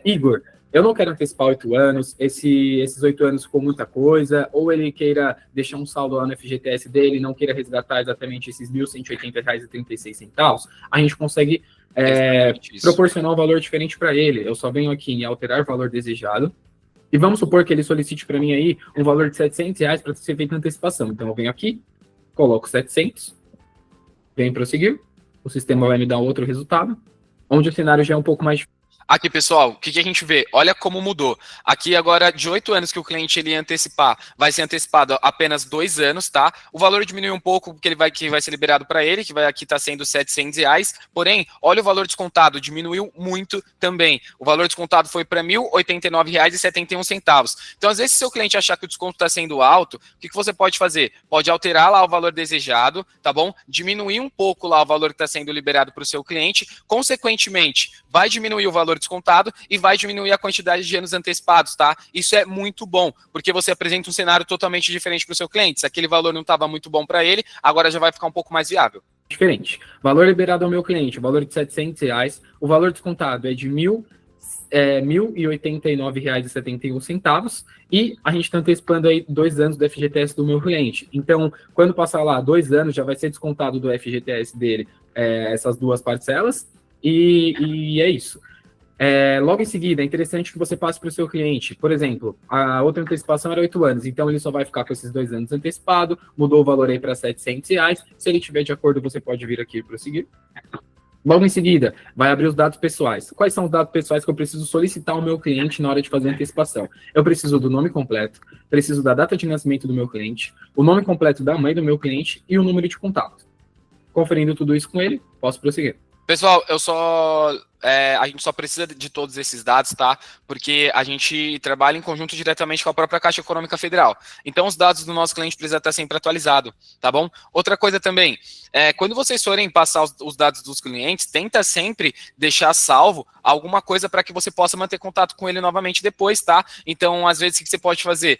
Igor, eu não quero antecipar 8 anos, esses 8 anos ficou muita coisa, ou ele queira deixar um saldo lá no FGTS dele, não queira resgatar exatamente esses R$ 1.180,36, a gente consegue proporcionar um valor diferente para ele. Eu só venho aqui em alterar valor desejado, E vamos supor que ele solicite para mim aí um valor de R$ 700 para ser feito na antecipação. Então eu venho aqui, coloco 700, venho prosseguir, o sistema vai me dar outro resultado, onde o cenário já é um pouco mais. Aqui, pessoal, o que a gente vê? Olha como mudou. Aqui agora, de 8 anos que o cliente ele ia antecipar, vai ser antecipado apenas 2 anos, tá? O valor diminuiu um pouco, porque que vai ser liberado para ele, que vai aqui tá sendo R$ 700. Porém, olha o valor descontado, diminuiu muito também. O valor descontado foi para R$ 1.089,71. Então, às vezes, se o seu cliente achar que o desconto está sendo alto, o que você pode fazer? Pode alterar lá o valor desejado, tá bom? Diminuir um pouco lá o valor que está sendo liberado para o seu cliente. Consequentemente, vai diminuir o valor descontado e vai diminuir a quantidade de anos antecipados, tá? Isso é muito bom, porque você apresenta um cenário totalmente diferente para o seu cliente. Se aquele valor não estava muito bom para ele, agora já vai ficar um pouco mais viável. Diferente. Valor liberado ao meu cliente, o valor de R$ 700, o valor descontado é de R$ 1.089,71 e a gente está antecipando aí 2 anos do FGTS do meu cliente. Então, quando passar lá 2 anos, já vai ser descontado do FGTS dele essas 2 parcelas e é isso. Logo em seguida, é interessante que você passe para o seu cliente. Por exemplo, a outra antecipação era 8 anos, então ele só vai ficar com esses 2 anos antecipado, mudou o valor aí para R$ 700. Se ele tiver de acordo, você pode vir aqui e prosseguir. Logo em seguida, vai abrir os dados pessoais. Quais são os dados pessoais que eu preciso solicitar ao meu cliente na hora de fazer a antecipação? Eu preciso do nome completo, preciso da data de nascimento do meu cliente, o nome completo da mãe do meu cliente e o número de contato. Conferindo tudo isso com ele, posso prosseguir. Pessoal, a gente só precisa de todos esses dados, tá? Porque a gente trabalha em conjunto diretamente com a própria Caixa Econômica Federal. Então, os dados do nosso cliente precisam estar sempre atualizados, tá bom? Outra coisa também, quando vocês forem passar os dados dos clientes, tenta sempre deixar salvo alguma coisa para que você possa manter contato com ele novamente depois, tá? Então, às vezes, o que você pode fazer?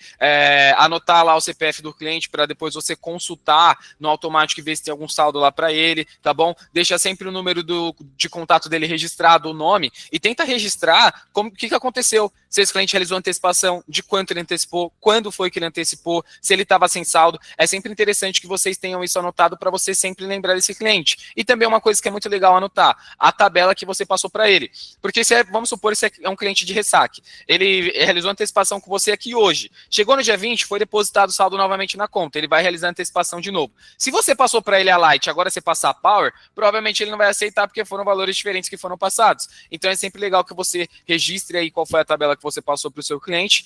Anotar lá o CPF do cliente para depois você consultar no automático e ver se tem algum saldo lá para ele, tá bom? Deixa sempre o número de contato dele registrado, o nome, e tenta registrar o que aconteceu, se esse cliente realizou antecipação, de quanto ele antecipou, quando foi que ele antecipou, se ele estava sem saldo. É sempre interessante que vocês tenham isso anotado para você sempre lembrar desse cliente. E também uma coisa que é muito legal anotar, a tabela que você passou para ele. Porque vamos supor, esse é um cliente de ressaque. Ele realizou antecipação com você aqui hoje. Chegou no dia 20, foi depositado o saldo novamente na conta. Ele vai realizar a antecipação de novo. Se você passou para ele a Light, agora você passar a Power, provavelmente ele não vai aceitar porque foram valores diferentes que foram passados. Então é sempre legal que você registre aí qual foi a tabela que você passou para o seu cliente,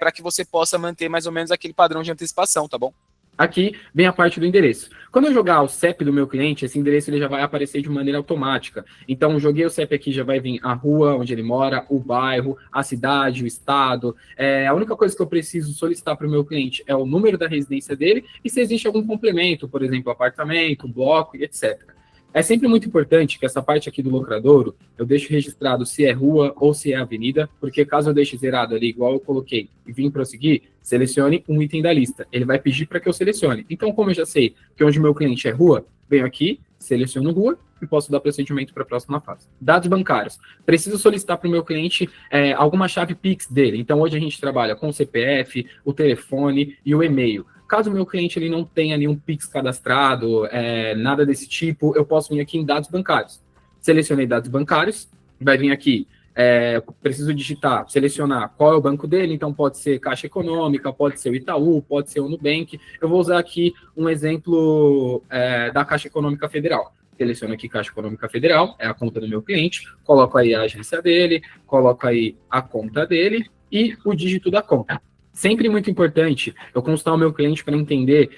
para que você possa manter mais ou menos aquele padrão de antecipação, tá bom? Aqui vem a parte do endereço. Quando eu jogar o CEP do meu cliente, esse endereço ele já vai aparecer de maneira automática. Então, joguei o CEP aqui, já vai vir a rua onde ele mora, o bairro, a cidade, o estado. A única coisa que eu preciso solicitar para o meu cliente é o número da residência dele e se existe algum complemento, por exemplo, apartamento, bloco e etc. É sempre muito importante que essa parte aqui do locradouro, eu deixo registrado se é rua ou se é avenida, porque caso eu deixe zerado ali, igual eu coloquei, e vim prosseguir, selecione um item da lista. Ele vai pedir para que eu selecione. Então, como eu já sei que onde o meu cliente é rua, venho aqui, seleciono rua e posso dar procedimento para a próxima fase. Dados bancários. Preciso solicitar para o meu cliente alguma chave Pix dele. Então, hoje a gente trabalha com o CPF, o telefone e o e-mail. Caso o meu cliente ele não tenha nenhum Pix cadastrado, nada desse tipo, eu posso vir aqui em dados bancários. Selecionei dados bancários, vai vir aqui, preciso digitar, selecionar qual é o banco dele, então pode ser Caixa Econômica, pode ser o Itaú, pode ser o Nubank. Eu vou usar aqui um exemplo da Caixa Econômica Federal. Seleciono aqui Caixa Econômica Federal, é a conta do meu cliente, coloco aí a agência dele, coloco aí a conta dele e o dígito da conta. Sempre muito importante eu consultar o meu cliente para entender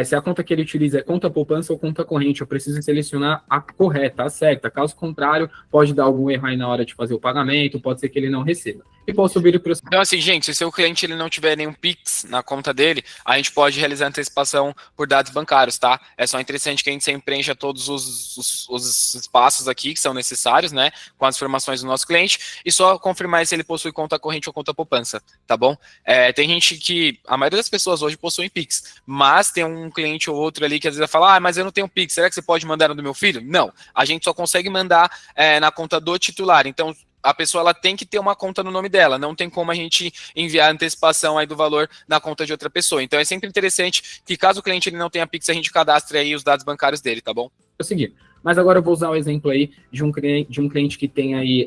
se a conta que ele utiliza é conta poupança ou conta corrente. Eu preciso selecionar a correta, a certa. Caso contrário, pode dar algum erro aí na hora de fazer o pagamento, pode ser que ele não receba. E posso subir o processo. Então, assim, gente, se o seu cliente ele não tiver nenhum Pix na conta dele, a gente pode realizar antecipação por dados bancários, tá? É só interessante que a gente sempre preencha todos os espaços aqui que são necessários, né? Com as informações do nosso cliente, e só confirmar se ele possui conta corrente ou conta poupança, tá bom? Tem gente que, a maioria das pessoas hoje possuem Pix, mas tem um cliente ou outro ali que às vezes vai falar, mas eu não tenho Pix, será que você pode mandar no do meu filho? Não, a gente só consegue mandar na conta do titular. Então, a pessoa ela tem que ter uma conta no nome dela, não tem como a gente enviar antecipação aí do valor na conta de outra pessoa. Então é sempre interessante que caso o cliente ele não tenha Pix, a gente cadastre aí os dados bancários dele, tá bom? Eu seguir. Mas agora eu vou usar o exemplo aí de um cliente que tem aí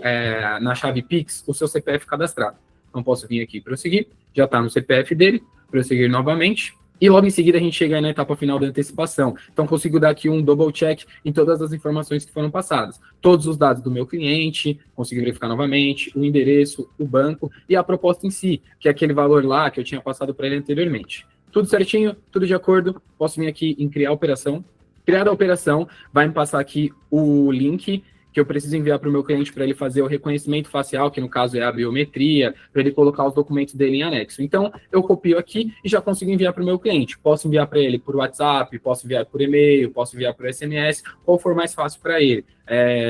na chave Pix o seu CPF cadastrado. Então posso vir aqui prosseguir, já está no CPF dele, prosseguir novamente. E logo em seguida a gente chega aí na etapa final da antecipação. Então consigo dar aqui um double check em todas as informações que foram passadas. Todos os dados do meu cliente, consigo verificar novamente, o endereço, o banco e a proposta em si, que é aquele valor lá que eu tinha passado para ele anteriormente. Tudo certinho, tudo de acordo. Posso vir aqui em criar a operação. Criada a operação, vai me passar aqui o link que eu preciso enviar para o meu cliente para ele fazer o reconhecimento facial, que no caso é a biometria, para ele colocar os documentos dele em anexo. Então, eu copio aqui e já consigo enviar para o meu cliente. Posso enviar para ele por WhatsApp, posso enviar por e-mail, posso enviar por SMS, qual for mais fácil para ele,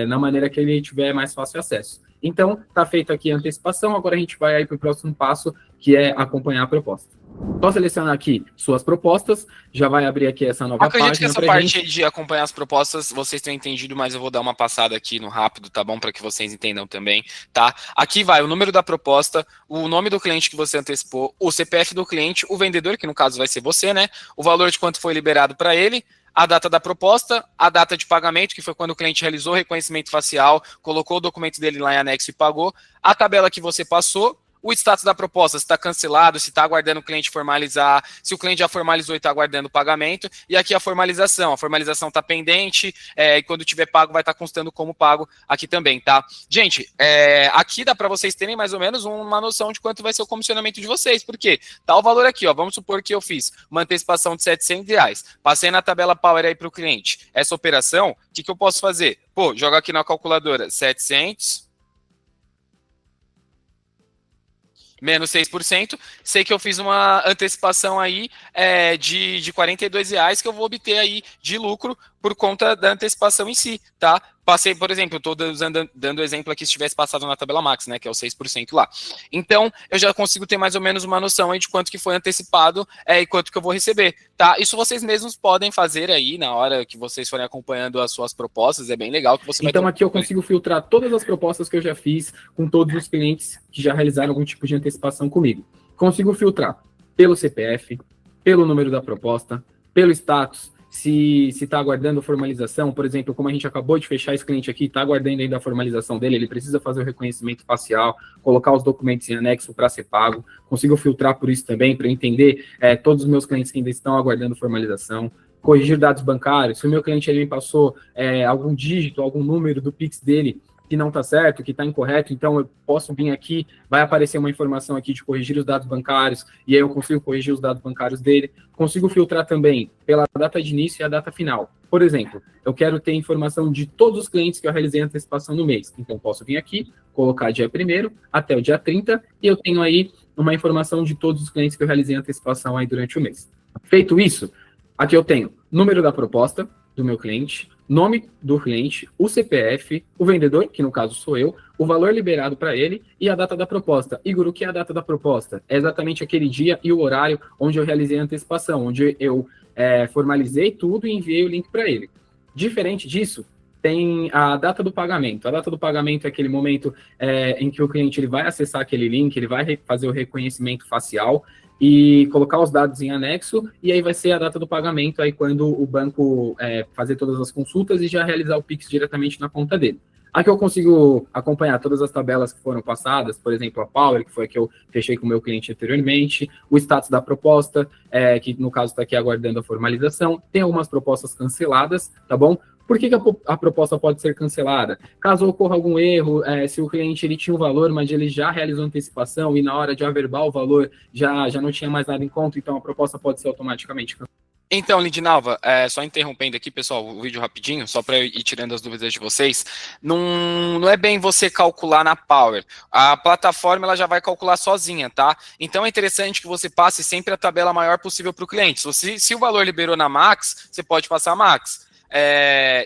na maneira que ele tiver mais fácil acesso. Então, está feita aqui a antecipação, agora a gente vai aí para o próximo passo, que é acompanhar a proposta. Só selecionar aqui suas propostas, já vai abrir aqui essa nova página. Acredito que essa parte de acompanhar as propostas vocês tenham entendido, mas eu vou dar uma passada aqui no rápido, tá bom? Para que vocês entendam também, tá? Aqui vai o número da proposta, o nome do cliente que você antecipou, o CPF do cliente, o vendedor, que no caso vai ser você, né? O valor de quanto foi liberado para ele, a data da proposta, a data de pagamento, que foi quando o cliente realizou o reconhecimento facial, colocou o documento dele lá em anexo e pagou, a tabela que você passou, o status da proposta, se está cancelado, se está aguardando o cliente formalizar, se o cliente já formalizou e está aguardando o pagamento, e aqui a formalização está pendente, e quando tiver pago vai estar constando como pago aqui também, tá? Gente, aqui dá para vocês terem mais ou menos uma noção de quanto vai ser o comissionamento de vocês, porque tá o valor aqui, ó, vamos supor que eu fiz uma antecipação de R$700, passei na tabela Power aí para o cliente, essa operação, o que eu posso fazer? Pô, joga aqui na calculadora, 700... menos 6%, sei que eu fiz uma antecipação aí de R$42 que eu vou obter aí de lucro por conta da antecipação em si, tá? Passei, por exemplo, eu estou dando exemplo aqui se tivesse passado na tabela Max, né, que é o 6% lá. Então, eu já consigo ter mais ou menos uma noção aí de quanto que foi antecipado e quanto que eu vou receber, tá? Isso vocês mesmos podem fazer aí na hora que vocês forem acompanhando as suas propostas, é bem legal que você vai... Então, aqui eu consigo filtrar todas as propostas que eu já fiz com todos os clientes que já realizaram algum tipo de antecipação comigo. Consigo filtrar pelo CPF, pelo número da proposta, pelo status, se está aguardando formalização, por exemplo, como a gente acabou de fechar esse cliente aqui, está aguardando ainda a formalização dele, ele precisa fazer o reconhecimento facial, colocar os documentos em anexo para ser pago, consigo filtrar por isso também, para entender todos os meus clientes que ainda estão aguardando formalização, corrigir dados bancários, se o meu cliente ele me passou algum dígito, algum número do Pix dele, que não está certo, que está incorreto, então eu posso vir aqui, vai aparecer uma informação aqui de corrigir os dados bancários, e aí eu consigo corrigir os dados bancários dele. Consigo filtrar também pela data de início e a data final. Por exemplo, eu quero ter informação de todos os clientes que eu realizei a antecipação no mês. Então, posso vir aqui, colocar dia 1º até o dia 30, e eu tenho aí uma informação de todos os clientes que eu realizei a antecipação aí durante o mês. Feito isso, aqui eu tenho número da proposta do meu cliente, nome do cliente, o CPF, o vendedor, que no caso sou eu, o valor liberado para ele e a data da proposta. Igor, o que é a data da proposta? É exatamente aquele dia e o horário onde eu realizei a antecipação, onde eu formalizei tudo e enviei o link para ele. Diferente disso, tem a data do pagamento. A data do pagamento é aquele momento em que o cliente ele vai acessar aquele link, ele vai fazer o reconhecimento facial e colocar os dados em anexo, e aí vai ser a data do pagamento, aí quando o banco fazer todas as consultas e já realizar o Pix diretamente na conta dele. Aqui eu consigo acompanhar todas as tabelas que foram passadas, por exemplo, a Power, que foi a que eu fechei com o meu cliente anteriormente, o status da proposta, que no caso está aqui aguardando a formalização, tem algumas propostas canceladas, tá bom? Por que a proposta pode ser cancelada? Caso ocorra algum erro, se o cliente ele tinha o valor, mas ele já realizou antecipação e na hora de averbar o valor já não tinha mais nada em conta, então a proposta pode ser automaticamente cancelada. Então, Lindinalva, só interrompendo aqui, pessoal, o vídeo rapidinho, só para ir tirando as dúvidas de vocês, não é bem você calcular na Power, a plataforma ela já vai calcular sozinha, tá? Então é interessante que você passe sempre a tabela maior possível para o cliente. Se o valor liberou na Max, você pode passar a Max.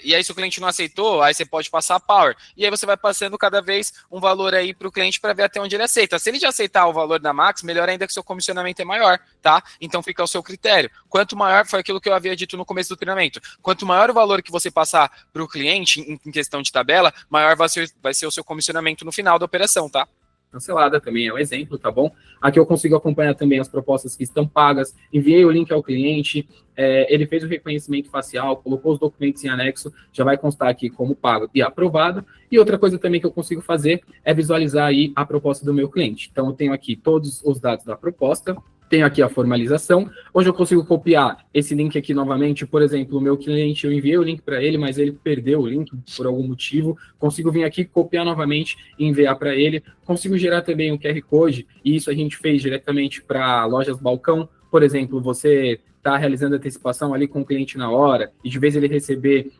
E aí se o cliente não aceitou, aí você pode passar a Power, e aí você vai passando cada vez um valor aí para o cliente para ver até onde ele aceita. Se ele já aceitar o valor da Max, melhor ainda que seu comissionamento é maior, tá? Então fica ao seu critério. Quanto maior, foi aquilo que eu havia dito no começo do treinamento, quanto maior o valor que você passar para o cliente em questão de tabela, maior vai ser o seu comissionamento no final da operação, tá? cancelada, também é um exemplo, tá bom? Aqui eu consigo acompanhar também as propostas que estão pagas, enviei o link ao cliente, ele fez o reconhecimento facial, colocou os documentos em anexo, já vai constar aqui como pago e aprovado. E outra coisa também que eu consigo fazer é visualizar aí a proposta do meu cliente. Então, eu tenho aqui todos os dados da proposta, tenho aqui a formalização. Hoje eu consigo copiar esse link aqui novamente. Por exemplo, o meu cliente, eu enviei o link para ele, mas ele perdeu o link por algum motivo. Consigo vir aqui, copiar novamente e enviar para ele. Consigo gerar também um QR Code, e isso a gente fez diretamente para lojas balcão. Por exemplo, você está realizando antecipação ali com o cliente na hora, e de vez ele receber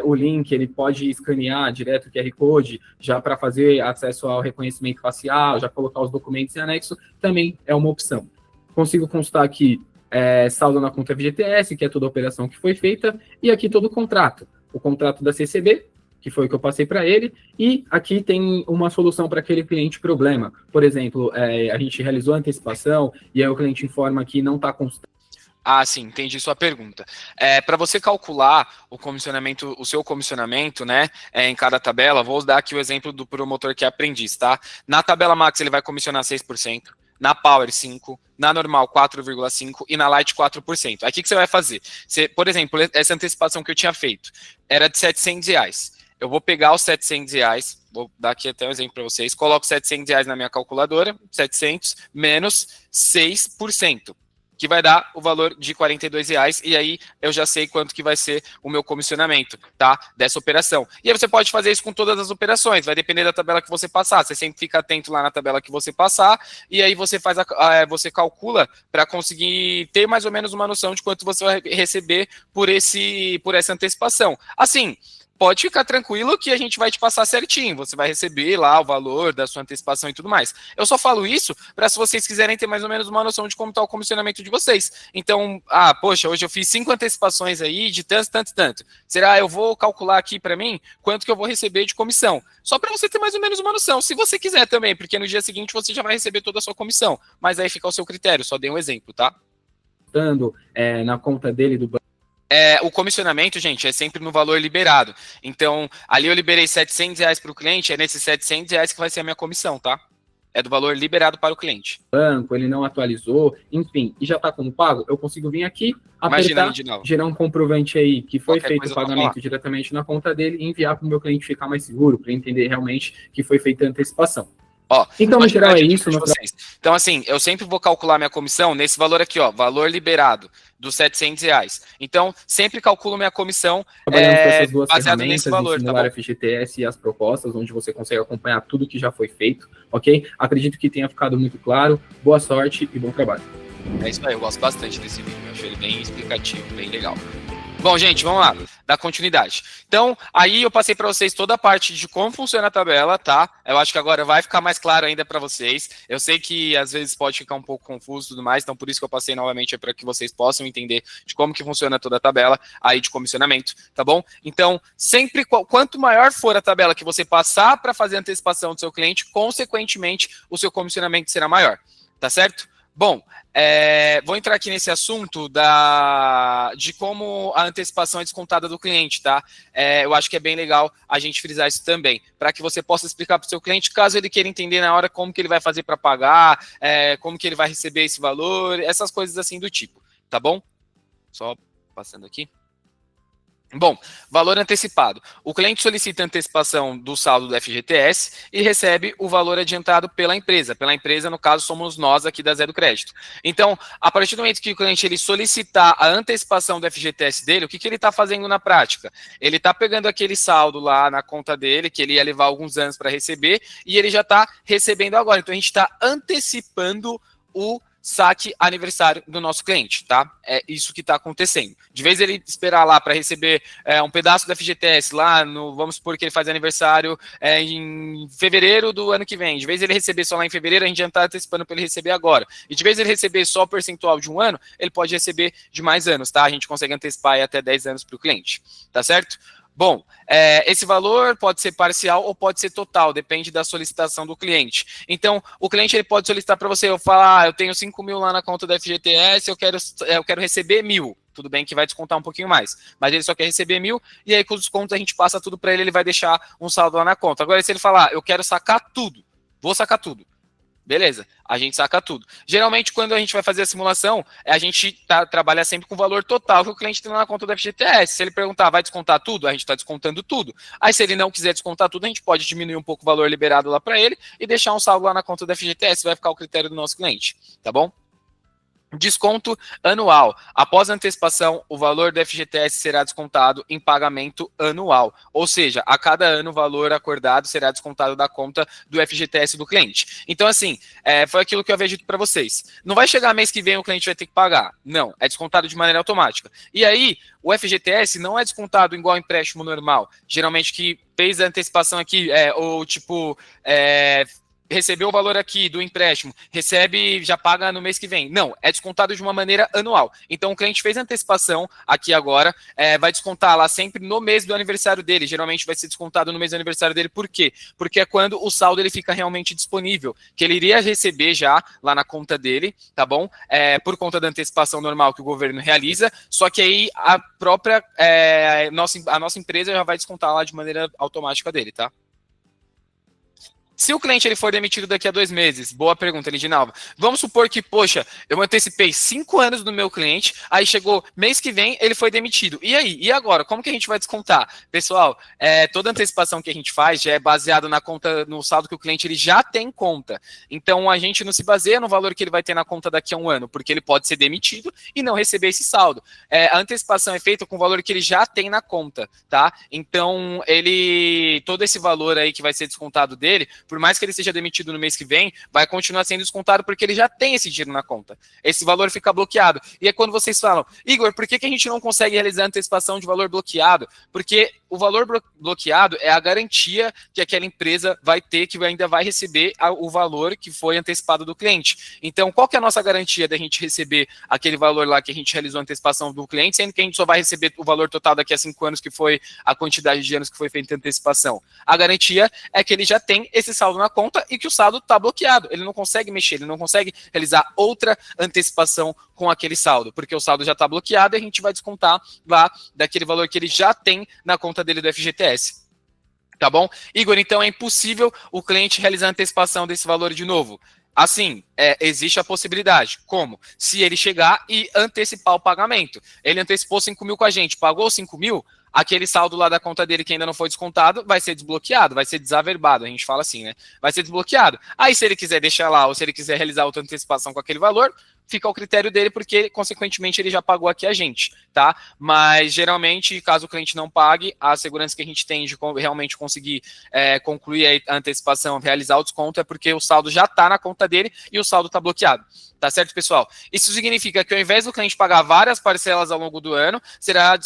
o link, ele pode escanear direto o QR Code, já para fazer acesso ao reconhecimento facial, já colocar os documentos em anexo, também é uma opção. Consigo constar aqui saldo na conta FGTS, que é toda a operação que foi feita, e aqui todo o contrato da CCB, que foi o que eu passei para ele, e aqui tem uma solução para aquele cliente problema. Por exemplo, a gente realizou a antecipação, e aí o cliente informa que não está constando. Ah, sim, entendi sua pergunta. Para você calcular o seu comissionamento, né, em cada tabela, vou dar aqui o exemplo do promotor que é aprendiz, tá? Na tabela Max ele vai comissionar 6%, na Power 5%, na Normal 4,5% e na Light 4%. Aqui que você vai fazer? Por exemplo, essa antecipação que eu tinha feito era de R$700. Eu vou pegar os R$700, vou dar aqui até um exemplo para vocês, coloco R$700 na minha calculadora, 700 menos 6%. Que vai dar o valor de R$42, e aí eu já sei quanto que vai ser o meu comissionamento, tá? Dessa operação. E aí você pode fazer isso com todas as operações, vai depender da tabela que você passar. Você sempre fica atento lá na tabela que você passar, e aí você você calcula para conseguir ter mais ou menos uma noção de quanto você vai receber por essa antecipação. Assim, pode ficar tranquilo que a gente vai te passar certinho, você vai receber lá o valor da sua antecipação e tudo mais. Eu só falo isso para, se vocês quiserem ter mais ou menos uma noção de como está o comissionamento de vocês. Então, poxa, hoje eu fiz 5 antecipações aí de tanto. Será eu vou calcular aqui para mim quanto que eu vou receber de comissão? Só para você ter mais ou menos uma noção, se você quiser também, porque no dia seguinte você já vai receber toda a sua comissão, mas aí fica ao seu critério, só dei um exemplo, tá? Na conta dele do banco. O comissionamento, gente, é sempre no valor liberado. Então, ali eu liberei R$700 para o cliente, é nesses R$700 que vai ser a minha comissão, tá? É do valor liberado para o cliente. Banco, ele não atualizou, enfim, e já está como pago, eu consigo vir aqui, apertar, gerar um comprovante aí que foi feito o pagamento diretamente na conta dele e enviar para o meu cliente ficar mais seguro, para entender realmente que foi feita a antecipação. Então, no geral, é isso. Então, assim, eu sempre vou calcular minha comissão nesse valor aqui, ó, valor liberado dos R$700. Então, sempre calculo minha comissão baseado nesse valor, tá bom? FGTS e as propostas, onde você consegue acompanhar tudo que já foi feito, ok? Acredito que tenha ficado muito claro. Boa sorte e bom trabalho. É isso aí, eu gosto bastante desse vídeo, eu achei ele bem explicativo, bem legal. Bom, gente, vamos lá, dar continuidade. Então, aí eu passei para vocês toda a parte de como funciona a tabela, tá? Eu acho que agora vai ficar mais claro ainda para vocês. Eu sei que às vezes pode ficar um pouco confuso e tudo mais, então por isso que eu passei novamente para que vocês possam entender de como que funciona toda a tabela aí de comissionamento, tá bom? Então, sempre, quanto maior for a tabela que você passar para fazer a antecipação do seu cliente, consequentemente, o seu comissionamento será maior, tá certo? Bom, vou entrar aqui nesse assunto de como a antecipação é descontada do cliente, tá? Eu acho que é bem legal a gente frisar isso também, para que você possa explicar para o seu cliente, caso ele queira entender na hora como que ele vai fazer para pagar, como que ele vai receber esse valor, essas coisas assim do tipo, tá bom? Só passando aqui. Bom, valor antecipado. O cliente solicita antecipação do saldo do FGTS e recebe o valor adiantado pela empresa. Pela empresa, no caso, somos nós aqui da Zé do Crédito. Então, a partir do momento que o cliente ele solicitar a antecipação do FGTS dele, o que ele está fazendo na prática? Ele está pegando aquele saldo lá na conta dele, que ele ia levar alguns anos para receber, e ele já está recebendo agora. Então, a gente está antecipando o saque aniversário do nosso cliente, tá? É isso que está acontecendo. De vez ele esperar lá para receber um pedaço do FGTS lá, vamos supor que ele faz aniversário em fevereiro do ano que vem. De vez ele receber só lá em fevereiro, a gente já está antecipando para ele receber agora. E de vez ele receber só o percentual de um ano, ele pode receber de mais anos, tá? A gente consegue antecipar até 10 anos para o cliente, tá certo? Bom, esse valor pode ser parcial ou pode ser total, depende da solicitação do cliente. Então, o cliente ele pode solicitar para você, eu falar, eu tenho 5 mil lá na conta da FGTS, eu quero receber 1.000. Tudo bem que vai descontar um pouquinho mais, mas ele só quer receber 1.000, e aí com os descontos a gente passa tudo para ele, ele vai deixar um saldo lá na conta. Agora, se ele falar, eu quero sacar tudo, Vou sacar tudo. Beleza, a gente saca tudo. Geralmente, quando a gente vai fazer a simulação, a gente trabalha sempre com o valor total que o cliente tem lá na conta do FGTS. Se ele perguntar, vai descontar tudo? A gente está descontando tudo. Aí, se ele não quiser descontar tudo, a gente pode diminuir um pouco o valor liberado lá para ele e deixar um saldo lá na conta do FGTS. Vai ficar o critério do nosso cliente, tá bom? Desconto anual. Após a antecipação, o valor do FGTS será descontado em pagamento anual. Ou seja, a cada ano o valor acordado será descontado da conta do FGTS do cliente. Então, assim, foi aquilo que eu havia dito para vocês. Não vai chegar mês que vem o cliente vai ter que pagar. Não, é descontado de maneira automática. E aí, o FGTS não é descontado igual empréstimo normal. Geralmente, que fez a antecipação aqui, ou tipo... recebeu o valor aqui do empréstimo, recebe, já paga no mês que vem. Não, é descontado de uma maneira anual. Então, o cliente fez a antecipação aqui agora, vai descontar lá sempre no mês do aniversário dele. Geralmente vai ser descontado no mês do aniversário dele. Por quê? Porque é quando o saldo ele fica realmente disponível, que ele iria receber já lá na conta dele, tá bom? Por conta da antecipação normal que o governo realiza, só que aí a própria, a nossa empresa já vai descontar lá de maneira automática dele, tá? Se o cliente ele for demitido daqui a 2 meses, boa pergunta, Lidinalva. Vamos supor que, poxa, eu antecipei 5 anos do meu cliente, aí chegou mês que vem, ele foi demitido. E aí? E agora? Como que a gente vai descontar? Pessoal, toda antecipação que a gente faz já é baseada na conta, no saldo que o cliente ele já tem em conta. Então, a gente não se baseia no valor que ele vai ter na conta daqui a um ano, porque ele pode ser demitido e não receber esse saldo. A antecipação é feita com o valor que ele já tem na conta, tá? Então, todo esse valor aí que vai ser descontado dele, por mais que ele seja demitido no mês que vem, vai continuar sendo descontado porque ele já tem esse dinheiro na conta. Esse valor fica bloqueado. E é quando vocês falam, Igor, por que a gente não consegue realizar a antecipação de valor bloqueado? Porque o valor bloqueado é a garantia que aquela empresa vai ter, que ainda vai receber o valor que foi antecipado do cliente. Então, qual que é a nossa garantia da gente receber aquele valor lá que a gente realizou a antecipação do cliente, sendo que a gente só vai receber o valor total daqui a 5 anos, que foi a quantidade de anos que foi feita a antecipação? A garantia é que ele já tem esse saldo na conta e que o saldo está bloqueado. Ele não consegue mexer, ele não consegue realizar outra antecipação com aquele saldo, porque o saldo já está bloqueado e a gente vai descontar lá daquele valor que ele já tem na conta dele do FGTS. Tá bom? Igor, então é impossível o cliente realizar a antecipação desse valor de novo. Assim, existe a possibilidade. Como? Se ele chegar e antecipar o pagamento. Ele antecipou 5 mil com a gente, pagou 5 mil, aquele saldo lá da conta dele que ainda não foi descontado vai ser desbloqueado, vai ser desaverbado, a gente fala assim, né? Vai ser desbloqueado. Aí, se ele quiser deixar lá, ou se ele quiser realizar outra antecipação com aquele valor, fica ao critério dele, porque, consequentemente, ele já pagou aqui a gente, tá? Mas, geralmente, caso o cliente não pague, a segurança que a gente tem de realmente conseguir concluir a antecipação, realizar o desconto, é porque o saldo já está na conta dele e o saldo está bloqueado. Tá certo, pessoal? Isso significa que ao invés do cliente pagar várias parcelas ao longo do ano, será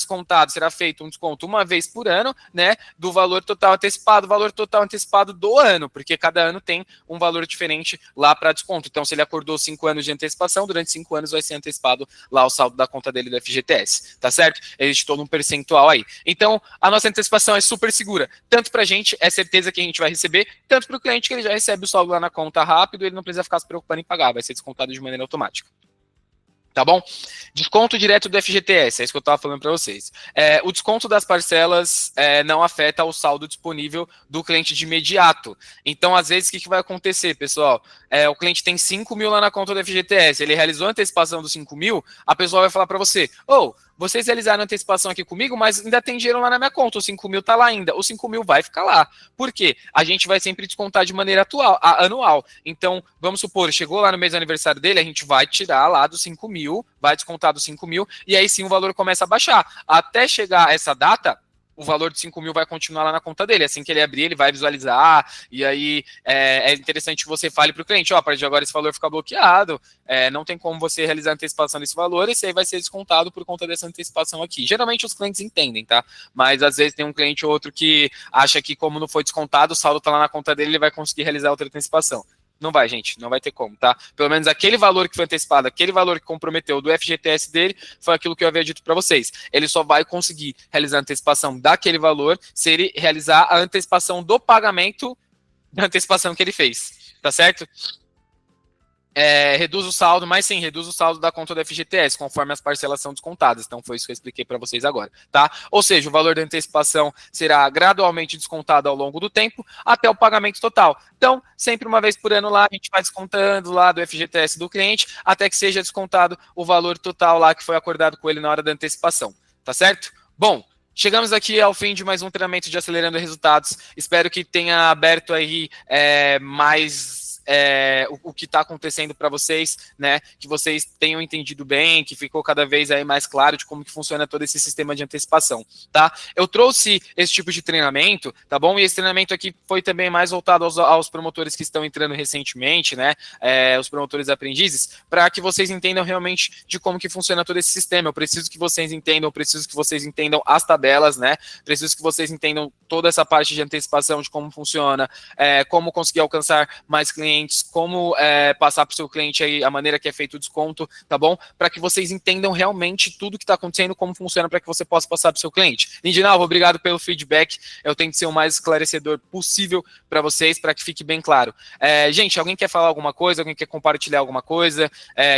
feito um desconto uma vez por ano, né, do valor total antecipado do ano, porque cada ano tem um valor diferente lá para desconto. Então, se ele acordou 5 anos de antecipação, durante 5 anos vai ser antecipado lá o saldo da conta dele do FGTS, tá certo? Existe todo um percentual aí. Então, a nossa antecipação é super segura. Tanto para a gente, é certeza que a gente vai receber, tanto para o cliente que ele já recebe o saldo lá na conta rápido, ele não precisa ficar se preocupando em pagar, vai ser descontado de maneira automática. Tá bom? Desconto direto do FGTS, é isso que eu estava falando para vocês. O desconto das parcelas não afeta o saldo disponível do cliente de imediato. Então, às vezes, o que vai acontecer, pessoal? O cliente tem 5 mil lá na conta do FGTS, ele realizou a antecipação dos 5 mil, a pessoa vai falar para você, vocês realizaram a antecipação aqui comigo, mas ainda tem dinheiro lá na minha conta, os 5 mil tá lá ainda, os 5 mil vai ficar lá. Por quê? A gente vai sempre descontar de maneira anual. Então, vamos supor, chegou lá no mês do aniversário dele, a gente vai tirar lá dos 5 mil, vai descontar dos 5 mil, e aí sim o valor começa a baixar. Até chegar essa data, o valor de 5 mil vai continuar lá na conta dele. Assim que ele abrir, ele vai visualizar, e aí é interessante que você fale para o cliente, a partir de agora esse valor fica bloqueado, não tem como você realizar a antecipação desse valor, esse aí vai ser descontado por conta dessa antecipação aqui. Geralmente os clientes entendem, tá? Mas às vezes tem um cliente ou outro que acha que como não foi descontado, o saldo está lá na conta dele, ele vai conseguir realizar outra antecipação. Não vai, gente, não vai ter como, tá? Pelo menos aquele valor que foi antecipado, aquele valor que comprometeu do FGTS dele, foi aquilo que eu havia dito para vocês. Ele só vai conseguir realizar a antecipação daquele valor se ele realizar a antecipação do pagamento da antecipação que ele fez, tá certo? reduz o saldo, mas sim, reduz o saldo da conta do FGTS, conforme as parcelas são descontadas. Então, foi isso que eu expliquei para vocês agora, tá? Ou seja, o valor da antecipação será gradualmente descontado ao longo do tempo, até o pagamento total. Então, sempre uma vez por ano lá, a gente vai descontando lá do FGTS do cliente, até que seja descontado o valor total lá que foi acordado com ele na hora da antecipação, tá certo? Bom, chegamos aqui ao fim de mais um treinamento de Acelerando Resultados. Espero que tenha aberto aí mais o que está acontecendo para vocês, né? Que vocês tenham entendido bem, que ficou cada vez aí mais claro de como que funciona todo esse sistema de antecipação, tá? Eu trouxe esse tipo de treinamento, tá bom? E esse treinamento aqui foi também mais voltado aos promotores que estão entrando recentemente, né? Os promotores aprendizes, para que vocês entendam realmente de como que funciona todo esse sistema. Eu preciso que vocês entendam, eu preciso que vocês entendam as tabelas, né? Preciso que vocês entendam toda essa parte de antecipação, de como funciona, como conseguir alcançar mais clientes, como passar para o seu cliente aí a maneira que é feito o desconto, tá bom? Para que vocês entendam realmente tudo que está acontecendo, como funciona, para que você possa passar para o seu cliente. Lindinalvo, obrigado pelo feedback. Eu tento ser o mais esclarecedor possível para vocês, para que fique bem claro. Gente, alguém quer falar alguma coisa? Alguém quer compartilhar alguma coisa?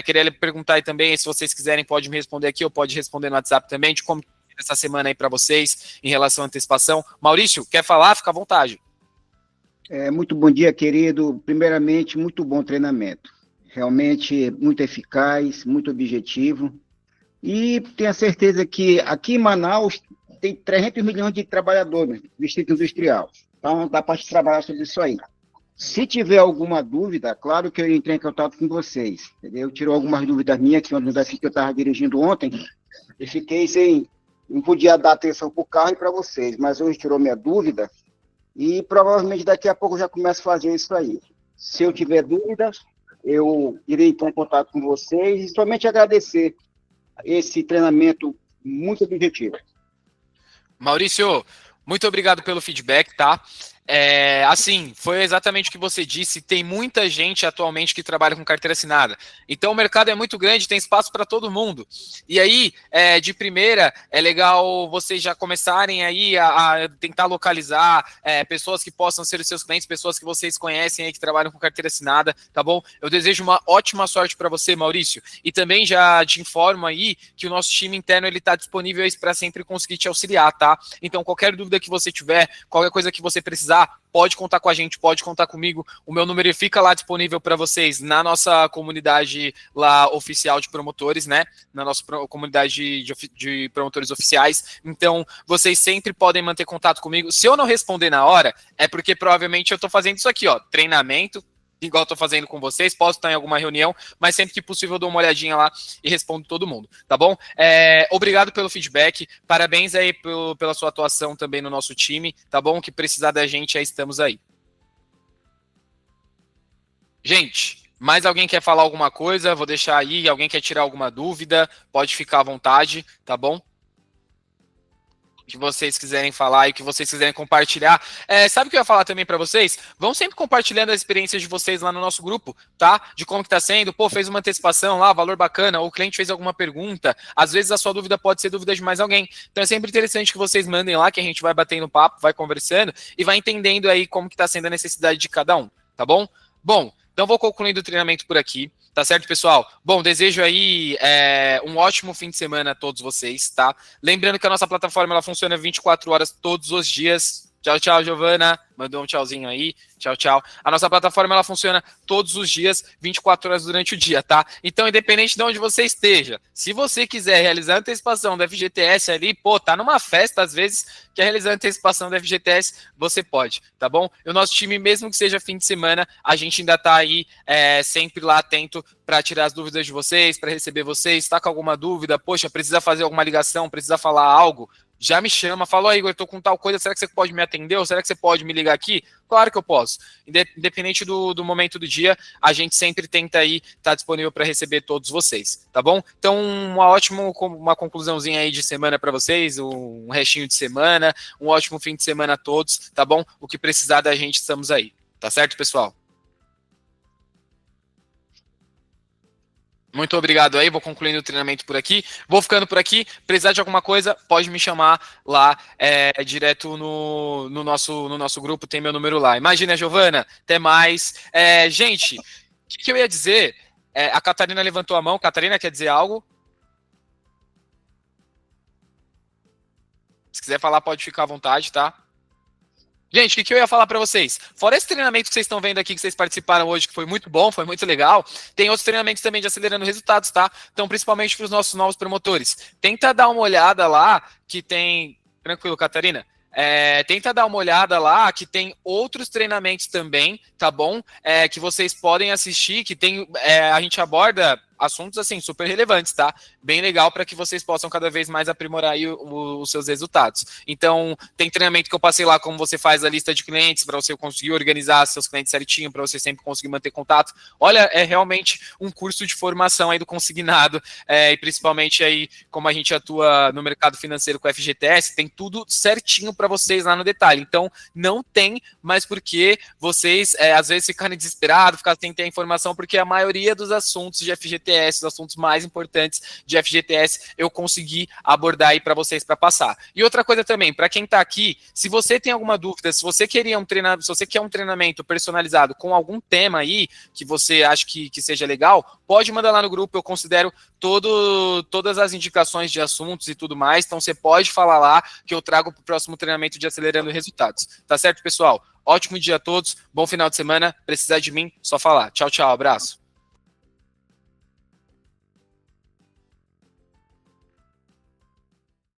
Queria lhe perguntar aí também, se vocês quiserem, pode me responder aqui ou pode responder no WhatsApp também, de como essa semana aí para vocês em relação à antecipação. Maurício, quer falar? Fica à vontade. Muito bom dia, querido. Primeiramente, muito bom treinamento. Realmente muito eficaz, muito objetivo. E tenho certeza que aqui em Manaus tem 300 milhões de trabalhadores no Distrito Industrial. Então, dá para trabalhar sobre isso aí. Se tiver alguma dúvida, claro que eu entrei em contato com vocês. Entendeu? Tirou algumas dúvidas minhas, que eu estava dirigindo ontem, e fiquei sem... Não podia dar atenção para o carro e para vocês, mas hoje tirou minha dúvida. E provavelmente daqui a pouco eu já começo a fazer isso aí. Se eu tiver dúvidas, eu irei entrar em contato com vocês e somente agradecer esse treinamento muito objetivo. Maurício, muito obrigado pelo feedback, tá? Assim, foi exatamente o que você disse. Tem muita gente atualmente que trabalha com carteira assinada. Então o mercado é muito grande, tem espaço para todo mundo. E aí, de primeira, é legal vocês já começarem aí a tentar localizar pessoas que possam ser os seus clientes, pessoas que vocês conhecem aí que trabalham com carteira assinada, tá bom? Eu desejo uma ótima sorte para você, Maurício. E também já te informo aí que o nosso time interno ele está disponível para sempre conseguir te auxiliar, tá? Então qualquer dúvida que você tiver, qualquer coisa que você precisar, pode contar com a gente, pode contar comigo. O meu número fica lá disponível para vocês na nossa comunidade lá oficial de promotores, né? Na nossa comunidade de promotores oficiais. Então, vocês sempre podem manter contato comigo. Se eu não responder na hora, é porque provavelmente eu estou fazendo isso aqui, ó, treinamento, igual eu tô fazendo com vocês, posso estar em alguma reunião, mas sempre que possível eu dou uma olhadinha lá e respondo todo mundo, tá bom? Obrigado pelo feedback, parabéns aí pela sua atuação também no nosso time, tá bom? Que precisar da gente, aí estamos aí. Gente, mais alguém quer falar alguma coisa? Vou deixar aí, alguém quer tirar alguma dúvida, pode ficar à vontade, tá bom? Que vocês quiserem falar e que vocês quiserem compartilhar. Sabe o que eu ia falar também para vocês? Vão sempre compartilhando as experiências de vocês lá no nosso grupo, tá? De como que tá sendo. Pô, fez uma antecipação lá, valor bacana, ou o cliente fez alguma pergunta. Às vezes a sua dúvida pode ser dúvida de mais alguém. Então é sempre interessante que vocês mandem lá, que a gente vai batendo papo, vai conversando e vai entendendo aí como que tá sendo a necessidade de cada um, tá bom? Bom, então vou concluindo o treinamento por aqui. Tá certo, pessoal? Bom, desejo aí um ótimo fim de semana a todos vocês, tá? Lembrando que a nossa plataforma ela funciona 24 horas todos os dias. Tchau, tchau, Giovana. Mandou um tchauzinho aí. Tchau, tchau. A nossa plataforma ela funciona todos os dias, 24 horas durante o dia, tá? Então, independente de onde você esteja, se você quiser realizar a antecipação do FGTS ali, pô, tá numa festa às vezes, quer realizar a antecipação do FGTS, você pode, tá bom? E o nosso time, mesmo que seja fim de semana, a gente ainda tá aí sempre lá atento para tirar as dúvidas de vocês, para receber vocês. Tá com alguma dúvida? Poxa, precisa fazer alguma ligação, precisa falar algo? Já me chama, fala, ó, Igor, eu tô com tal coisa, será que você pode me atender? Ou será que você pode me ligar aqui? Claro que eu posso. Independente do momento do dia, a gente sempre tenta aí estar disponível para receber todos vocês, tá bom? Então, uma conclusãozinha aí de semana para vocês, um restinho de semana, um ótimo fim de semana a todos, tá bom? O que precisar da gente, estamos aí. Tá certo, pessoal? Muito obrigado aí, vou concluindo o treinamento por aqui. Vou ficando por aqui. Precisar de alguma coisa, pode me chamar lá direto no nosso grupo, tem meu número lá. Imagina, Giovana, até mais. Gente, que eu ia dizer? A Catarina levantou a mão. Catarina, quer dizer algo? Se quiser falar, pode ficar à vontade, tá? Gente, o que eu ia falar para vocês? Fora esse treinamento que vocês estão vendo aqui, que vocês participaram hoje, que foi muito bom, foi muito legal, tem outros treinamentos também de acelerando resultados, tá? Então, principalmente para os nossos novos promotores. Tenta dar uma olhada lá, que tem... Tranquilo, Catarina? Tenta dar uma olhada lá, que tem outros treinamentos também, tá bom? Que vocês podem assistir, que tem... a gente aborda assuntos, assim, super relevantes, tá? Bem legal para que vocês possam cada vez mais aprimorar aí os seus resultados. Então, tem treinamento que eu passei lá, como você faz a lista de clientes, para você conseguir organizar seus clientes certinho, para você sempre conseguir manter contato. Olha, é realmente um curso de formação aí do consignado, e principalmente aí, como a gente atua no mercado financeiro com o FGTS, tem tudo certinho para vocês lá no detalhe. Então, não tem mais por que vocês, às vezes, ficarem desesperados, ficar sem ter a informação, porque a maioria dos assuntos de FGTS, os assuntos mais importantes de FGTS, eu consegui abordar aí para vocês para passar. E outra coisa também, para quem está aqui, se você tem alguma dúvida, se você queria se você quer um treinamento personalizado com algum tema aí que você acha que seja legal, pode mandar lá no grupo, eu considero todas as indicações de assuntos e tudo mais, então você pode falar lá que eu trago para o próximo treinamento de Acelerando Resultados. Tá certo, pessoal? Ótimo dia a todos, bom final de semana, precisar de mim, só falar. Tchau, tchau, abraço.